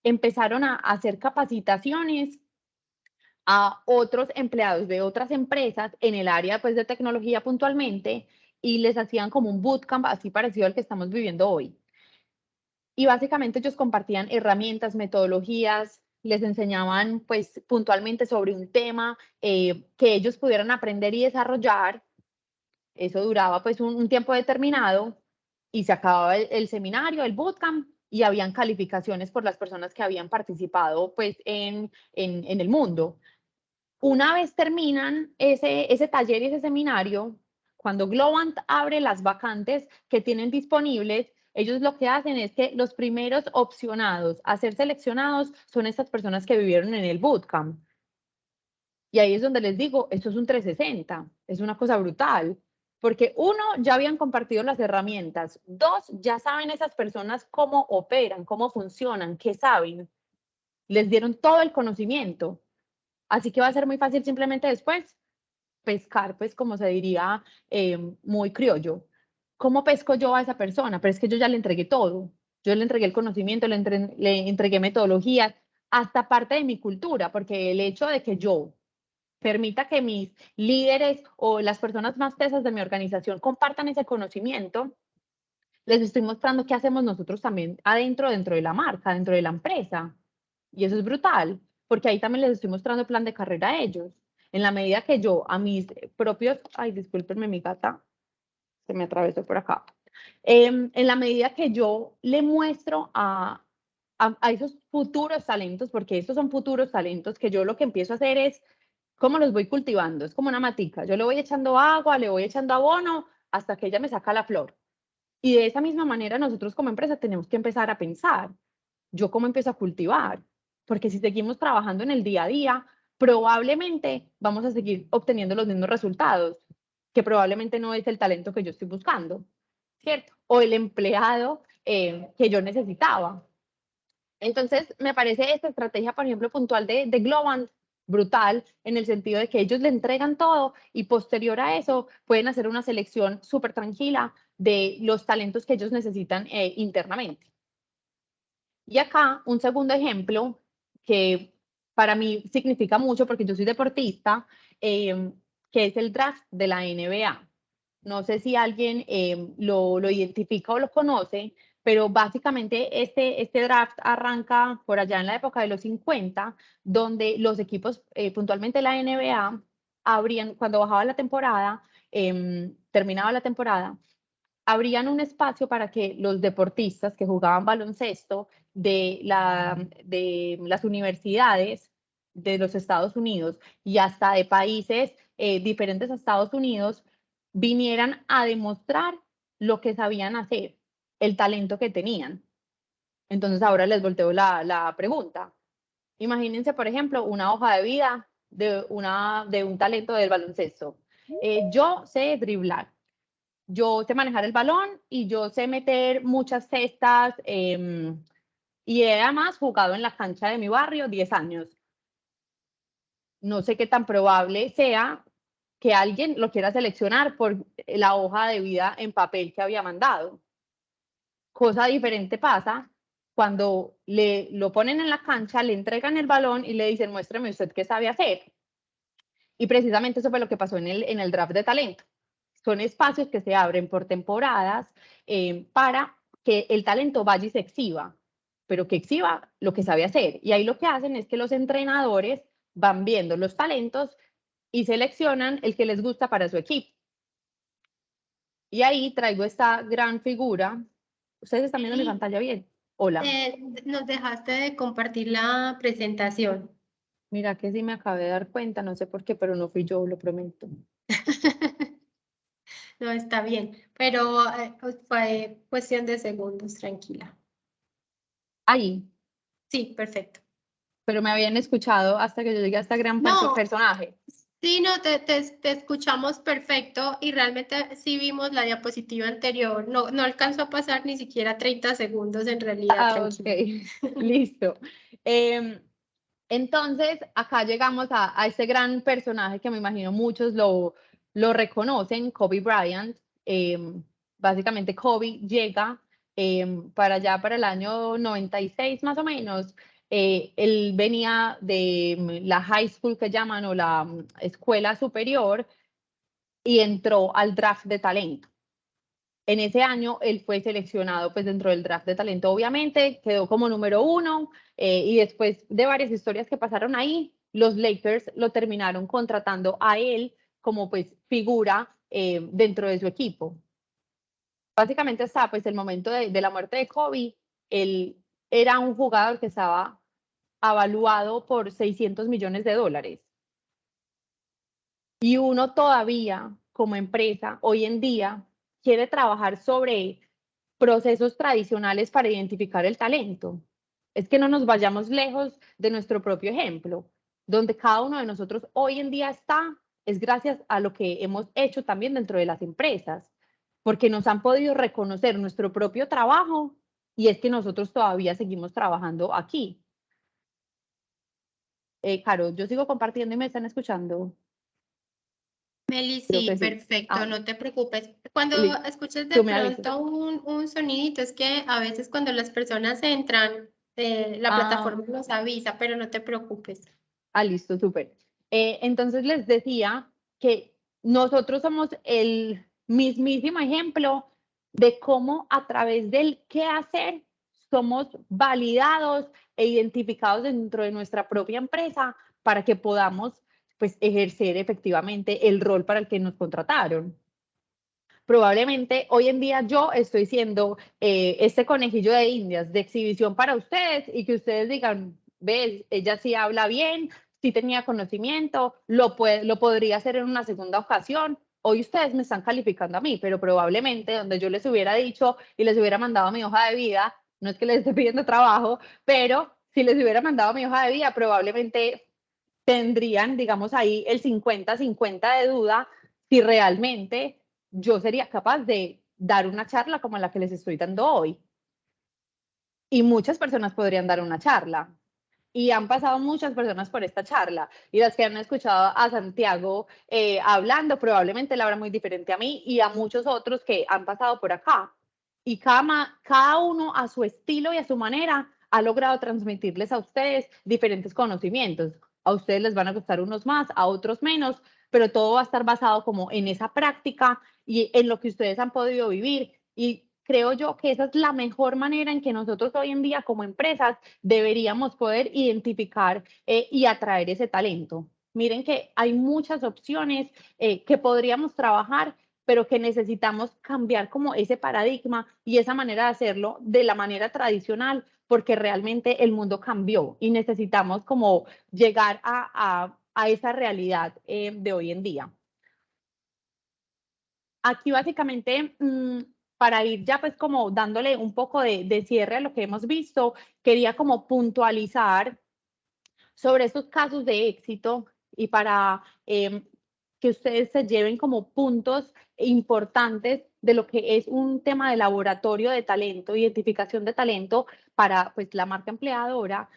empezaron a hacer capacitaciones a otros empleados de otras empresas en el área pues, de tecnología puntualmente y les hacían como un bootcamp así parecido al que estamos viviendo hoy. Y básicamente ellos compartían herramientas, metodologías, les enseñaban pues puntualmente sobre un tema que ellos pudieran aprender y desarrollar. Eso duraba pues un tiempo determinado y se acababa el seminario, el bootcamp, y habían calificaciones por las personas que habían participado pues en el mundo. Una vez terminan ese taller y ese seminario, cuando Globant abre las vacantes que tienen disponibles, ellos lo que hacen es que los primeros opcionados a ser seleccionados son estas personas que vivieron en el bootcamp. Y ahí es donde les digo, esto es un 360, es una cosa brutal, porque uno, ya habían compartido las herramientas, dos, ya saben esas personas cómo operan, cómo funcionan, qué saben, les dieron todo el conocimiento. Así que va a ser muy fácil simplemente después pescar, pues como se diría muy criollo. ¿Cómo pesco yo a esa persona? Pero es que yo ya le entregué todo. Yo le entregué el conocimiento, le entregué metodologías, hasta parte de mi cultura, porque el hecho de que yo permita que mis líderes o las personas más tesas de mi organización compartan ese conocimiento, les estoy mostrando qué hacemos nosotros también dentro de la marca, dentro de la empresa. Y eso es brutal, porque ahí también les estoy mostrando el plan de carrera a ellos. En la medida que yo a mis propios, ay, discúlpenme, mi gata se me atravesó por acá. En la medida que yo le muestro a esos futuros talentos, porque estos son futuros talentos, que yo lo que empiezo a hacer es cómo los voy cultivando. Es como una matica. Yo le voy echando agua, le voy echando abono hasta que ella me saca la flor. Y de esa misma manera nosotros como empresa tenemos que empezar a pensar, ¿yo cómo empiezo a cultivar? Porque si seguimos trabajando en el día a día, probablemente vamos a seguir obteniendo los mismos resultados, que probablemente no es el talento que yo estoy buscando, ¿cierto? O el empleado que yo necesitaba. Entonces, me parece esta estrategia, por ejemplo, puntual de Globant, brutal, en el sentido de que ellos le entregan todo y posterior a eso pueden hacer una selección súper tranquila de los talentos que ellos necesitan internamente. Y acá un segundo ejemplo que para mí significa mucho porque yo soy deportista, que es el draft de la NBA. No sé si alguien lo identifica o lo conoce, pero básicamente este draft arranca por allá en la época de los 50, donde los equipos, puntualmente la NBA, cuando bajaba la temporada, terminaba la temporada, abrían un espacio para que los deportistas que jugaban baloncesto de las universidades de los Estados Unidos y hasta de países diferentes a Estados Unidos vinieran a demostrar lo que sabían hacer, el talento que tenían. Entonces ahora les volteo la pregunta. Imagínense, por ejemplo, una hoja de vida de un talento del baloncesto. Yo sé driblar, yo sé manejar el balón y yo sé meter muchas cestas y he además jugado en la cancha de mi barrio 10 años. No sé qué tan probable sea que alguien lo quiera seleccionar por la hoja de vida en papel que había mandado. Cosa diferente pasa cuando lo ponen en la cancha, le entregan el balón y le dicen, muéstrame usted qué sabe hacer. Y precisamente eso fue lo que pasó en el draft de talento. Son espacios que se abren por temporadas para que el talento vaya y se exhiba, pero que exhiba lo que sabe hacer. Y ahí lo que hacen es que los entrenadores van viendo los talentos y seleccionan el que les gusta para su equipo. Y ahí traigo esta gran figura. ¿Ustedes están viendo mi pantalla bien? Hola. Nos dejaste de compartir la presentación. Mira que sí me acabé de dar cuenta, no sé por qué, pero no fui yo, lo prometo. No, está bien, pero fue cuestión de segundos, tranquila. Ahí, Sí, perfecto. pero me habían escuchado hasta que yo llegué a este gran No. personaje. Sí, no, te escuchamos perfecto y realmente sí vimos la diapositiva anterior. No alcanzó a pasar ni siquiera 30 segundos en realidad. Ok, listo. Entonces, acá llegamos a este gran personaje que me imagino muchos lo reconocen, Kobe Bryant. Básicamente, Kobe llega para allá, para el año 96 más o menos. Él venía de la high school que llaman o la escuela superior y entró al draft de talento. En ese año él fue seleccionado pues dentro del draft de talento, obviamente, quedó como número 1 y después de varias historias que pasaron ahí, los Lakers lo terminaron contratando a él como pues figura dentro de su equipo. Básicamente hasta pues el momento de la muerte de Kobe, él era un jugador que estaba avaluado por $600 millones. Y uno todavía como empresa hoy en día quiere trabajar sobre procesos tradicionales para identificar el talento. Es que no nos vayamos lejos de nuestro propio ejemplo. Donde cada uno de nosotros hoy en día está, es gracias a lo que hemos hecho también dentro de las empresas, porque nos han podido reconocer nuestro propio trabajo y es que nosotros todavía seguimos trabajando aquí. Caro, yo sigo compartiendo y me están escuchando. Meli, sí, Sí. perfecto, no te preocupes. Cuando escuches de Tú me avisas. pronto un sonidito, es que a veces cuando las personas entran, la plataforma nos avisa, pero no te preocupes. Listo, súper. Entonces les decía que nosotros somos el mismísimo ejemplo de cómo a través del qué hacer somos validados e identificados dentro de nuestra propia empresa para que podamos pues ejercer efectivamente el rol para el que nos contrataron. Probablemente hoy en día yo estoy siendo este conejillo de indias de exhibición para ustedes y que ustedes digan, ves, ella sí habla bien, sí tenía conocimiento, lo podría hacer en una segunda ocasión. Hoy ustedes me están calificando a mí, pero probablemente donde yo les hubiera dicho y les hubiera mandado mi hoja de vida, no es que les esté pidiendo trabajo, pero si les hubiera mandado mi hoja de vida, probablemente tendrían, digamos, ahí el 50-50 de duda si realmente yo sería capaz de dar una charla como la que les estoy dando hoy. Y muchas personas podrían dar una charla. Y han pasado muchas personas por esta charla. Y las que han escuchado a Santiago hablando, probablemente la habrá muy diferente a mí y a muchos otros que han pasado por acá. Y cada uno a su estilo y a su manera ha logrado transmitirles a ustedes diferentes conocimientos. A ustedes les van a gustar unos más, a otros menos, pero todo va a estar basado como en esa práctica y en lo que ustedes han podido vivir. Y creo yo que esa es la mejor manera en que nosotros hoy en día como empresas deberíamos poder identificar y atraer ese talento. Miren que hay muchas opciones que podríamos trabajar, pero que necesitamos cambiar como ese paradigma y esa manera de hacerlo de la manera tradicional, porque realmente el mundo cambió y necesitamos como llegar a esa realidad de hoy en día. Aquí básicamente, para ir ya pues como dándole un poco de cierre a lo que hemos visto, quería como puntualizar sobre estos casos de éxito y para que ustedes se lleven como puntos importantes de lo que es un tema de laboratorio de talento, identificación de talento para pues la marca empleadora.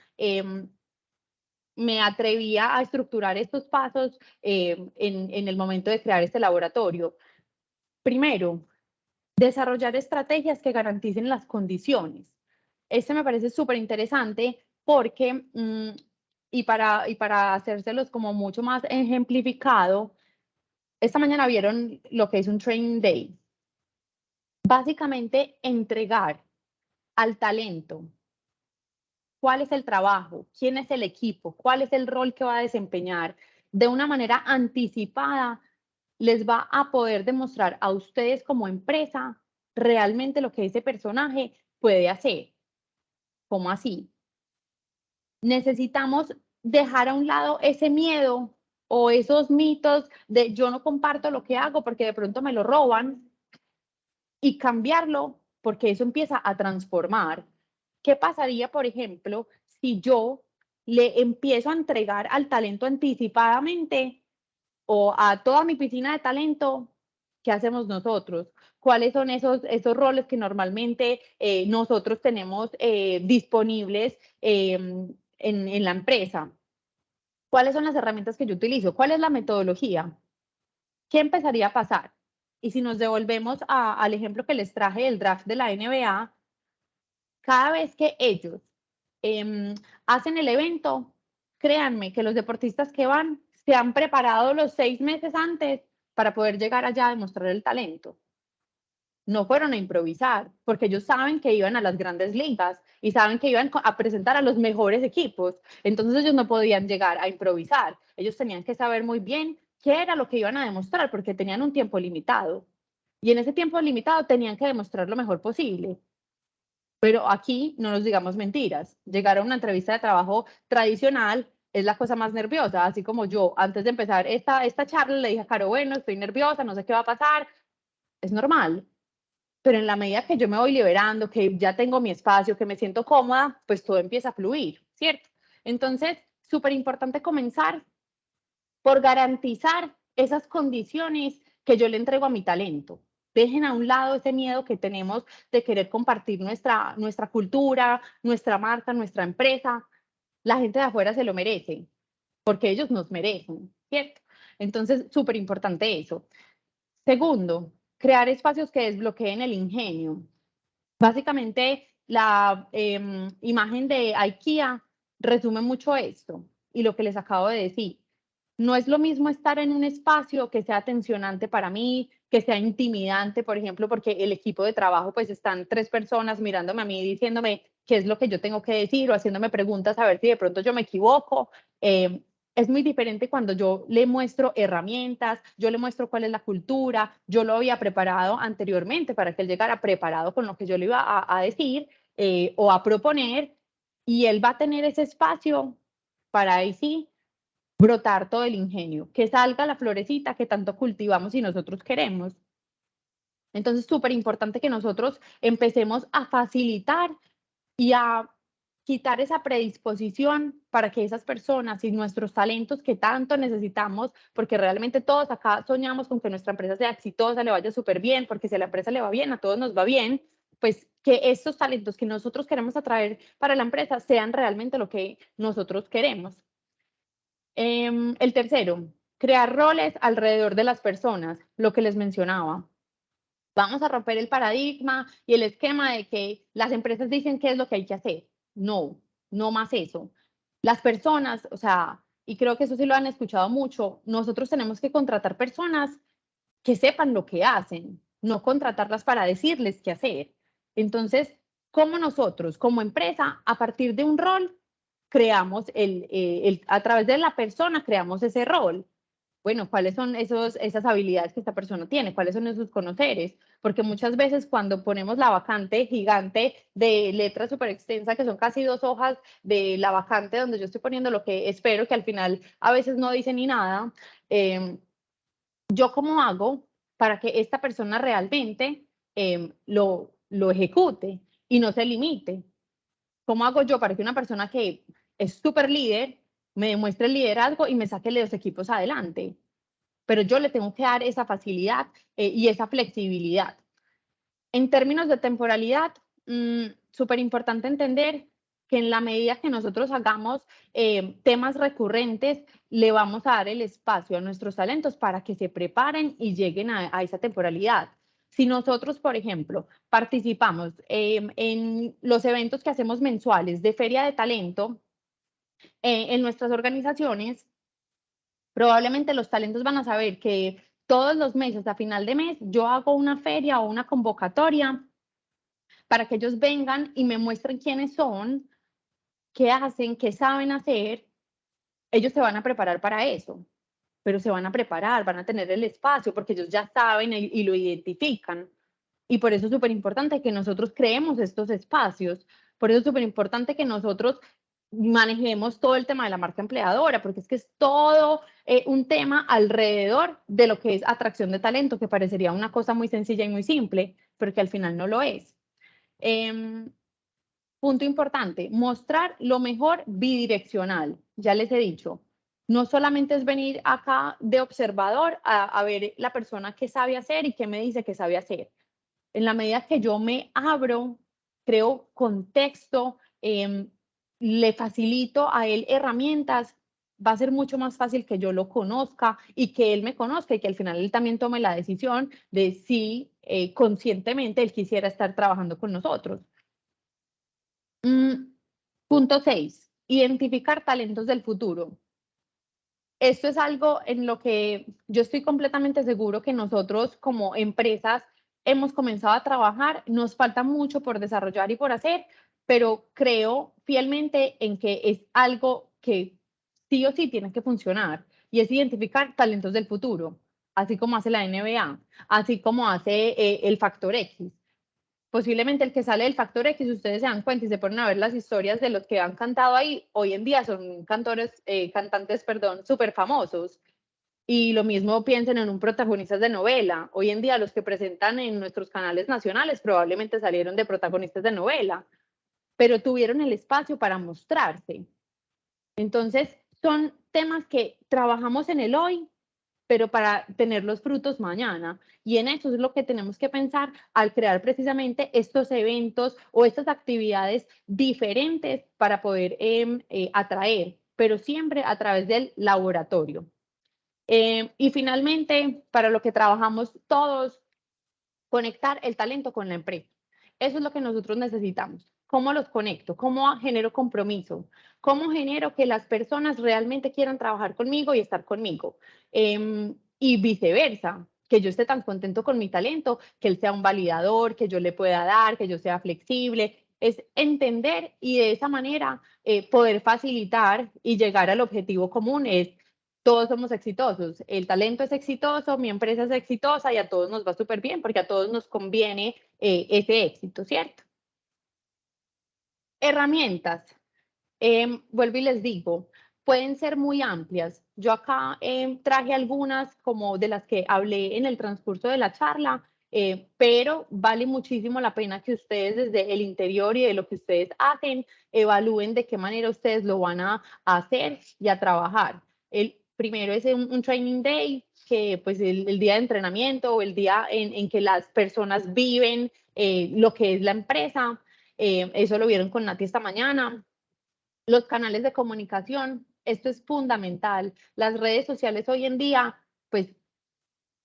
Me atrevía a estructurar estos pasos en el momento de crear este laboratorio. Primero, desarrollar estrategias que garanticen las condiciones. Este me parece súper interesante porque, y para hacérselos como mucho más ejemplificado, esta mañana vieron lo que es un Training Day. Básicamente, entregar al talento cuál es el trabajo, quién es el equipo, cuál es el rol que va a desempeñar de una manera anticipada, les va a poder demostrar a ustedes como empresa realmente lo que ese personaje puede hacer. ¿Cómo así? Necesitamos dejar a un lado ese miedo o esos mitos de yo no comparto lo que hago porque de pronto me lo roban y cambiarlo porque eso empieza a transformar. ¿Qué pasaría, por ejemplo, si yo le empiezo a entregar al talento anticipadamente o a toda mi piscina de talento? ¿Qué hacemos nosotros? ¿Cuáles son esos roles que normalmente nosotros tenemos disponibles en la empresa? ¿Cuáles son las herramientas que yo utilizo? ¿Cuál es la metodología? ¿Qué empezaría a pasar? Y si nos devolvemos al ejemplo que les traje del draft de la NBA, cada vez que ellos hacen el evento, créanme que los deportistas que van se han preparado los 6 meses antes para poder llegar allá a demostrar el talento. No fueron a improvisar, porque ellos saben que iban a las grandes ligas y saben que iban a presentar a los mejores equipos. Entonces ellos no podían llegar a improvisar. Ellos tenían que saber muy bien qué era lo que iban a demostrar, porque tenían un tiempo limitado. Y en ese tiempo limitado tenían que demostrar lo mejor posible. Pero aquí no nos digamos mentiras. Llegar a una entrevista de trabajo tradicional es la cosa más nerviosa. Así como yo, antes de empezar esta charla, le dije a Caro, bueno, estoy nerviosa, no sé qué va a pasar. Es normal. Pero en la medida que yo me voy liberando, que ya tengo mi espacio, que me siento cómoda, pues todo empieza a fluir, ¿cierto? Entonces, súper importante comenzar por garantizar esas condiciones que yo le entrego a mi talento. Dejen a un lado ese miedo que tenemos de querer compartir nuestra cultura, nuestra marca, nuestra empresa. La gente de afuera se lo merece, porque ellos nos merecen, ¿cierto? Entonces, súper importante eso. Segundo, crear espacios que desbloqueen el ingenio. Básicamente, la imagen de IKEA resume mucho esto y lo que les acabo de decir. No es lo mismo estar en un espacio que sea tensionante para mí, que sea intimidante, por ejemplo, porque el equipo de trabajo, pues están 3 personas mirándome a mí, diciéndome qué es lo que yo tengo que decir o haciéndome preguntas a ver si de pronto yo me equivoco. Es muy diferente cuando yo le muestro herramientas, yo le muestro cuál es la cultura, yo lo había preparado anteriormente para que él llegara preparado con lo que yo le iba a decir o a proponer, y él va a tener ese espacio para ahí sí brotar todo el ingenio, que salga la florecita que tanto cultivamos y nosotros queremos. Entonces, súper importante que nosotros empecemos a facilitar y a quitar esa predisposición para que esas personas y nuestros talentos que tanto necesitamos, porque realmente todos acá soñamos con que nuestra empresa sea exitosa, le vaya súper bien, porque si a la empresa le va bien, a todos nos va bien, pues que estos talentos que nosotros queremos atraer para la empresa sean realmente lo que nosotros queremos. El tercero, crear roles alrededor de las personas, lo que les mencionaba. Vamos a romper el paradigma y el esquema de que las empresas dicen qué es lo que hay que hacer. No, no más eso. Las personas, o sea, y creo que eso sí lo han escuchado mucho, nosotros tenemos que contratar personas que sepan lo que hacen, no contratarlas para decirles qué hacer. Entonces, ¿cómo nosotros, como empresa, a partir de un rol, creamos a través de la persona, creamos ese rol? Bueno, ¿cuáles son esas habilidades que esta persona tiene? ¿Cuáles son esos conoceres? Porque muchas veces cuando ponemos la vacante gigante de letra súper extensa, que son casi 2 hojas de la vacante donde yo estoy poniendo lo que espero, que al final a veces no dice ni nada, ¿yo cómo hago para que esta persona realmente lo ejecute y no se limite? ¿Cómo hago yo para que una persona que es súper líder me demuestre el liderazgo y me saque los equipos adelante? Pero yo le tengo que dar esa facilidad y esa flexibilidad. En términos de temporalidad, súper importante entender que en la medida que nosotros hagamos temas recurrentes, le vamos a dar el espacio a nuestros talentos para que se preparen y lleguen a esa temporalidad. Si nosotros, por ejemplo, participamos en los eventos que hacemos mensuales de feria de talento en nuestras organizaciones, probablemente los talentos van a saber que todos los meses, a final de mes, yo hago una feria o una convocatoria para que ellos vengan y me muestren quiénes son, qué hacen, qué saben hacer. Ellos se van a preparar para eso, pero se van a preparar, van a tener el espacio porque ellos ya saben y lo identifican. Y por eso es súper importante que nosotros creemos estos espacios. Por eso es súper importante que nosotros manejemos todo el tema de la marca empleadora, porque es que es todo un tema alrededor de lo que es atracción de talento, que parecería una cosa muy sencilla y muy simple, pero que al final no lo es. Punto importante, mostrar lo mejor bidireccional. Ya les he dicho, no solamente es venir acá de observador a ver la persona qué sabe hacer y qué me dice que sabe hacer. En la medida que yo me abro, creo contexto, le facilito a él herramientas, va a ser mucho más fácil que yo lo conozca y que él me conozca y que al final él también tome la decisión de si conscientemente él quisiera estar trabajando con nosotros. Punto 6. Identificar talentos del futuro. Esto es algo en lo que yo estoy completamente seguro que nosotros como empresas hemos comenzado a trabajar. Nos falta mucho por desarrollar y por hacer, pero creo fielmente en que es algo que sí o sí tiene que funcionar y es identificar talentos del futuro, así como hace la NBA, así como hace el Factor X. Posiblemente el que sale del Factor X, ustedes se dan cuenta y se ponen a ver las historias de los que han cantado ahí, hoy en día son cantantes, súper famosos. Y lo mismo piensen en un protagonistas de novela. Hoy en día los que presentan en nuestros canales nacionales probablemente salieron de protagonistas de novela, pero tuvieron el espacio para mostrarse. Entonces, son temas que trabajamos en el hoy, pero para tener los frutos mañana. Y en eso es lo que tenemos que pensar al crear precisamente estos eventos o estas actividades diferentes para poder atraer, pero siempre a través del laboratorio. Y finalmente, para lo que trabajamos todos, conectar el talento con la empresa. Eso es lo que nosotros necesitamos. ¿Cómo los conecto? ¿Cómo genero compromiso? ¿Cómo genero que las personas realmente quieran trabajar conmigo y estar conmigo? Y viceversa, que yo esté tan contento con mi talento, que él sea un validador, que yo le pueda dar, que yo sea flexible. Es entender y de esa manera poder facilitar y llegar al objetivo común. Todos somos exitosos, el talento es exitoso, mi empresa es exitosa y a todos nos va súper bien porque a todos nos conviene ese éxito, ¿cierto? Herramientas, vuelvo y les digo, pueden ser muy amplias. Yo acá traje algunas como de las que hablé en el transcurso de la charla, pero vale muchísimo la pena que ustedes desde el interior y de lo que ustedes hacen, evalúen de qué manera ustedes lo van a hacer y a trabajar. El primero es un training day, que pues el día de entrenamiento o el día en que las personas viven lo que es la empresa. Eso lo vieron con Nati esta mañana. Los canales de comunicación, esto es fundamental. Las redes sociales hoy en día, pues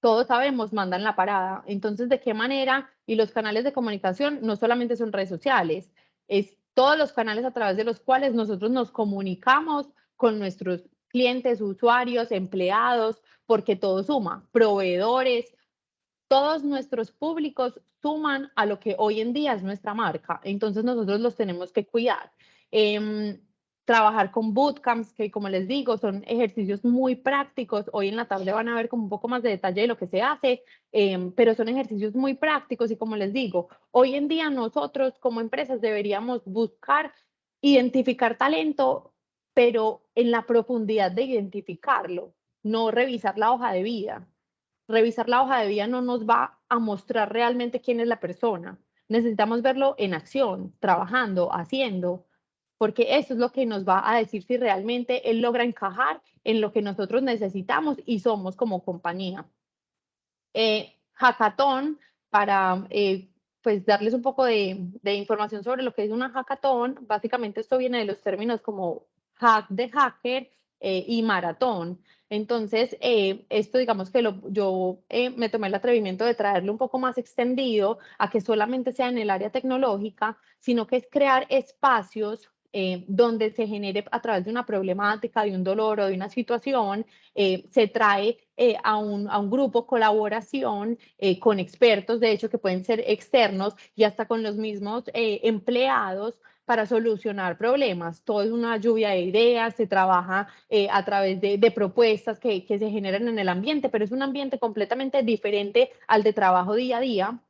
todos sabemos, mandan la parada. Entonces, ¿de qué manera? Y los canales de comunicación no solamente son redes sociales, es todos los canales a través de los cuales nosotros nos comunicamos con nuestros clientes, usuarios, empleados, porque todo suma, proveedores. todos nuestros públicos suman a lo que hoy en día es nuestra marca, entonces nosotros los tenemos que cuidar. Trabajar con bootcamps, que como les digo, son ejercicios muy prácticos. Hoy en la tarde van a ver como un poco más de detalle de lo que se hace, pero son ejercicios muy prácticos y como les digo, hoy en día nosotros como empresas deberíamos buscar identificar talento, pero en la profundidad de identificarlo, no revisar la hoja de vida. Revisar la hoja de vida no nos va a mostrar realmente quién es la persona. Necesitamos verlo en acción, trabajando, haciendo, porque eso es lo que nos va a decir si realmente él logra encajar en lo que nosotros necesitamos y somos como compañía. Hackathon, para pues darles un poco de información sobre lo que es una hackathon. Básicamente esto viene de los términos como hack de hacker y maratón. Entonces, esto digamos que yo me tomé el atrevimiento de traerlo un poco más extendido a que solamente sea en el área tecnológica, sino que es crear espacios donde se genere a través de una problemática, de un dolor o de una situación, se trae a un grupo colaboración con expertos, de hecho, que pueden ser externos y hasta con los mismos empleados para solucionar problemas. Todo es una lluvia de ideas, se trabaja a través de propuestas que se generan en el ambiente, pero es un ambiente completamente diferente al de trabajo día a día.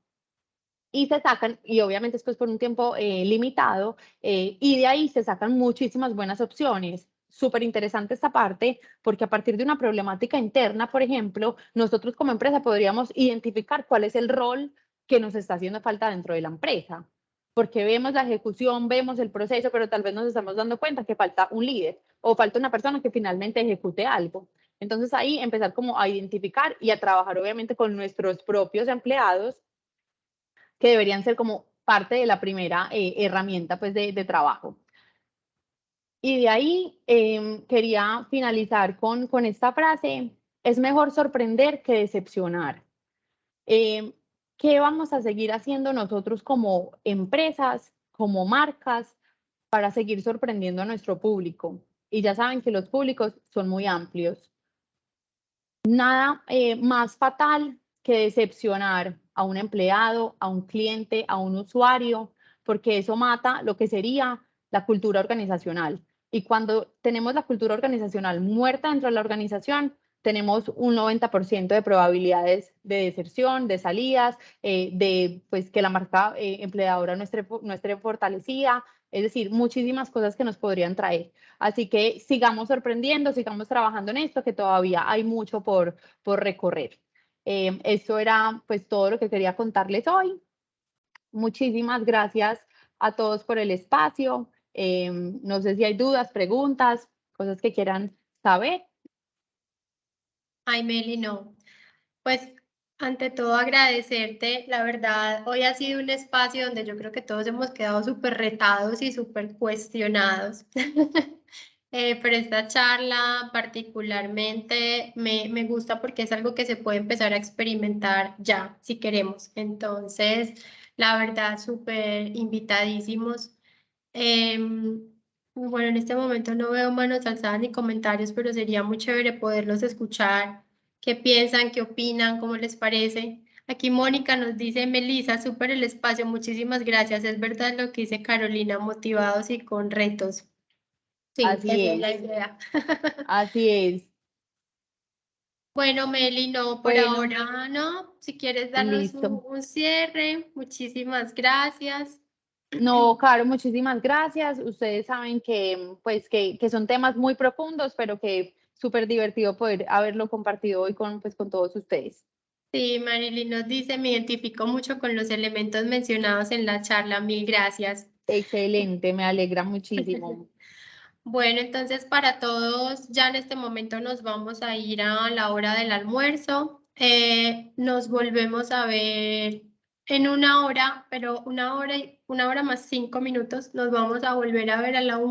Y se sacan, y obviamente después por un tiempo limitado, y de ahí se sacan muchísimas buenas opciones. Súper interesante esta parte, porque a partir de una problemática interna, por ejemplo, nosotros como empresa podríamos identificar cuál es el rol que nos está haciendo falta dentro de la empresa, porque vemos la ejecución, vemos el proceso, pero tal vez nos estamos dando cuenta que falta un líder o falta una persona que finalmente ejecute algo. Entonces ahí empezar como a identificar y a trabajar obviamente con nuestros propios empleados, que deberían ser como parte de la primera herramienta pues, de trabajo. Y de ahí quería finalizar con esta frase: es mejor sorprender que decepcionar. ¿Qué vamos a seguir haciendo nosotros como empresas, como marcas, para seguir sorprendiendo a nuestro público? Y ya saben que los públicos son muy amplios. Nada más fatal que decepcionar a un empleado, a un cliente, a un usuario, porque eso mata lo que sería la cultura organizacional. Y cuando tenemos la cultura organizacional muerta dentro de la organización, tenemos un 90% de probabilidades de deserción, de salidas, de pues, que la marca empleadora no esté fortalecida, es decir, muchísimas cosas que nos podrían traer. Así que sigamos sorprendiendo, sigamos trabajando en esto, que todavía hay mucho por recorrer. Eso era pues todo lo que quería contarles hoy. Muchísimas gracias a todos por el espacio. No sé si hay dudas, preguntas, cosas que quieran saber. Ay, Meli, no. Pues ante todo agradecerte, la verdad, hoy ha sido un espacio donde yo creo que todos hemos quedado súper retados y súper cuestionados. Pero esta charla particularmente me gusta porque es algo que se puede empezar a experimentar ya, si queremos. Entonces, la verdad, súper invitadísimos. Bueno, en este momento no veo manos alzadas ni comentarios, pero sería muy chévere poderlos escuchar. ¿Qué piensan? ¿Qué opinan? ¿Cómo les parece? Aquí Mónica nos dice: Melissa, súper el espacio, muchísimas gracias. Es verdad lo que dice Carolina, motivados y con retos. Sí, Así esa es es, la idea. así es. Bueno, Meli, no, por Bueno, ahora no. Si quieres darnos listo. un cierre, muchísimas gracias. No, Caro, muchísimas gracias. Ustedes saben que, pues, que son temas muy profundos, pero que súper divertido poder haberlo compartido hoy con, pues, con todos ustedes. Sí, Marilyn nos dice: me identifico mucho con los elementos mencionados en la charla. Mil gracias. Excelente, me alegra muchísimo. Bueno, entonces para todos, ya en este momento nos vamos a ir a la hora del almuerzo. Nos volvemos a ver en una hora, pero una hora más 5 minutos. Nos vamos a volver a ver a la 1.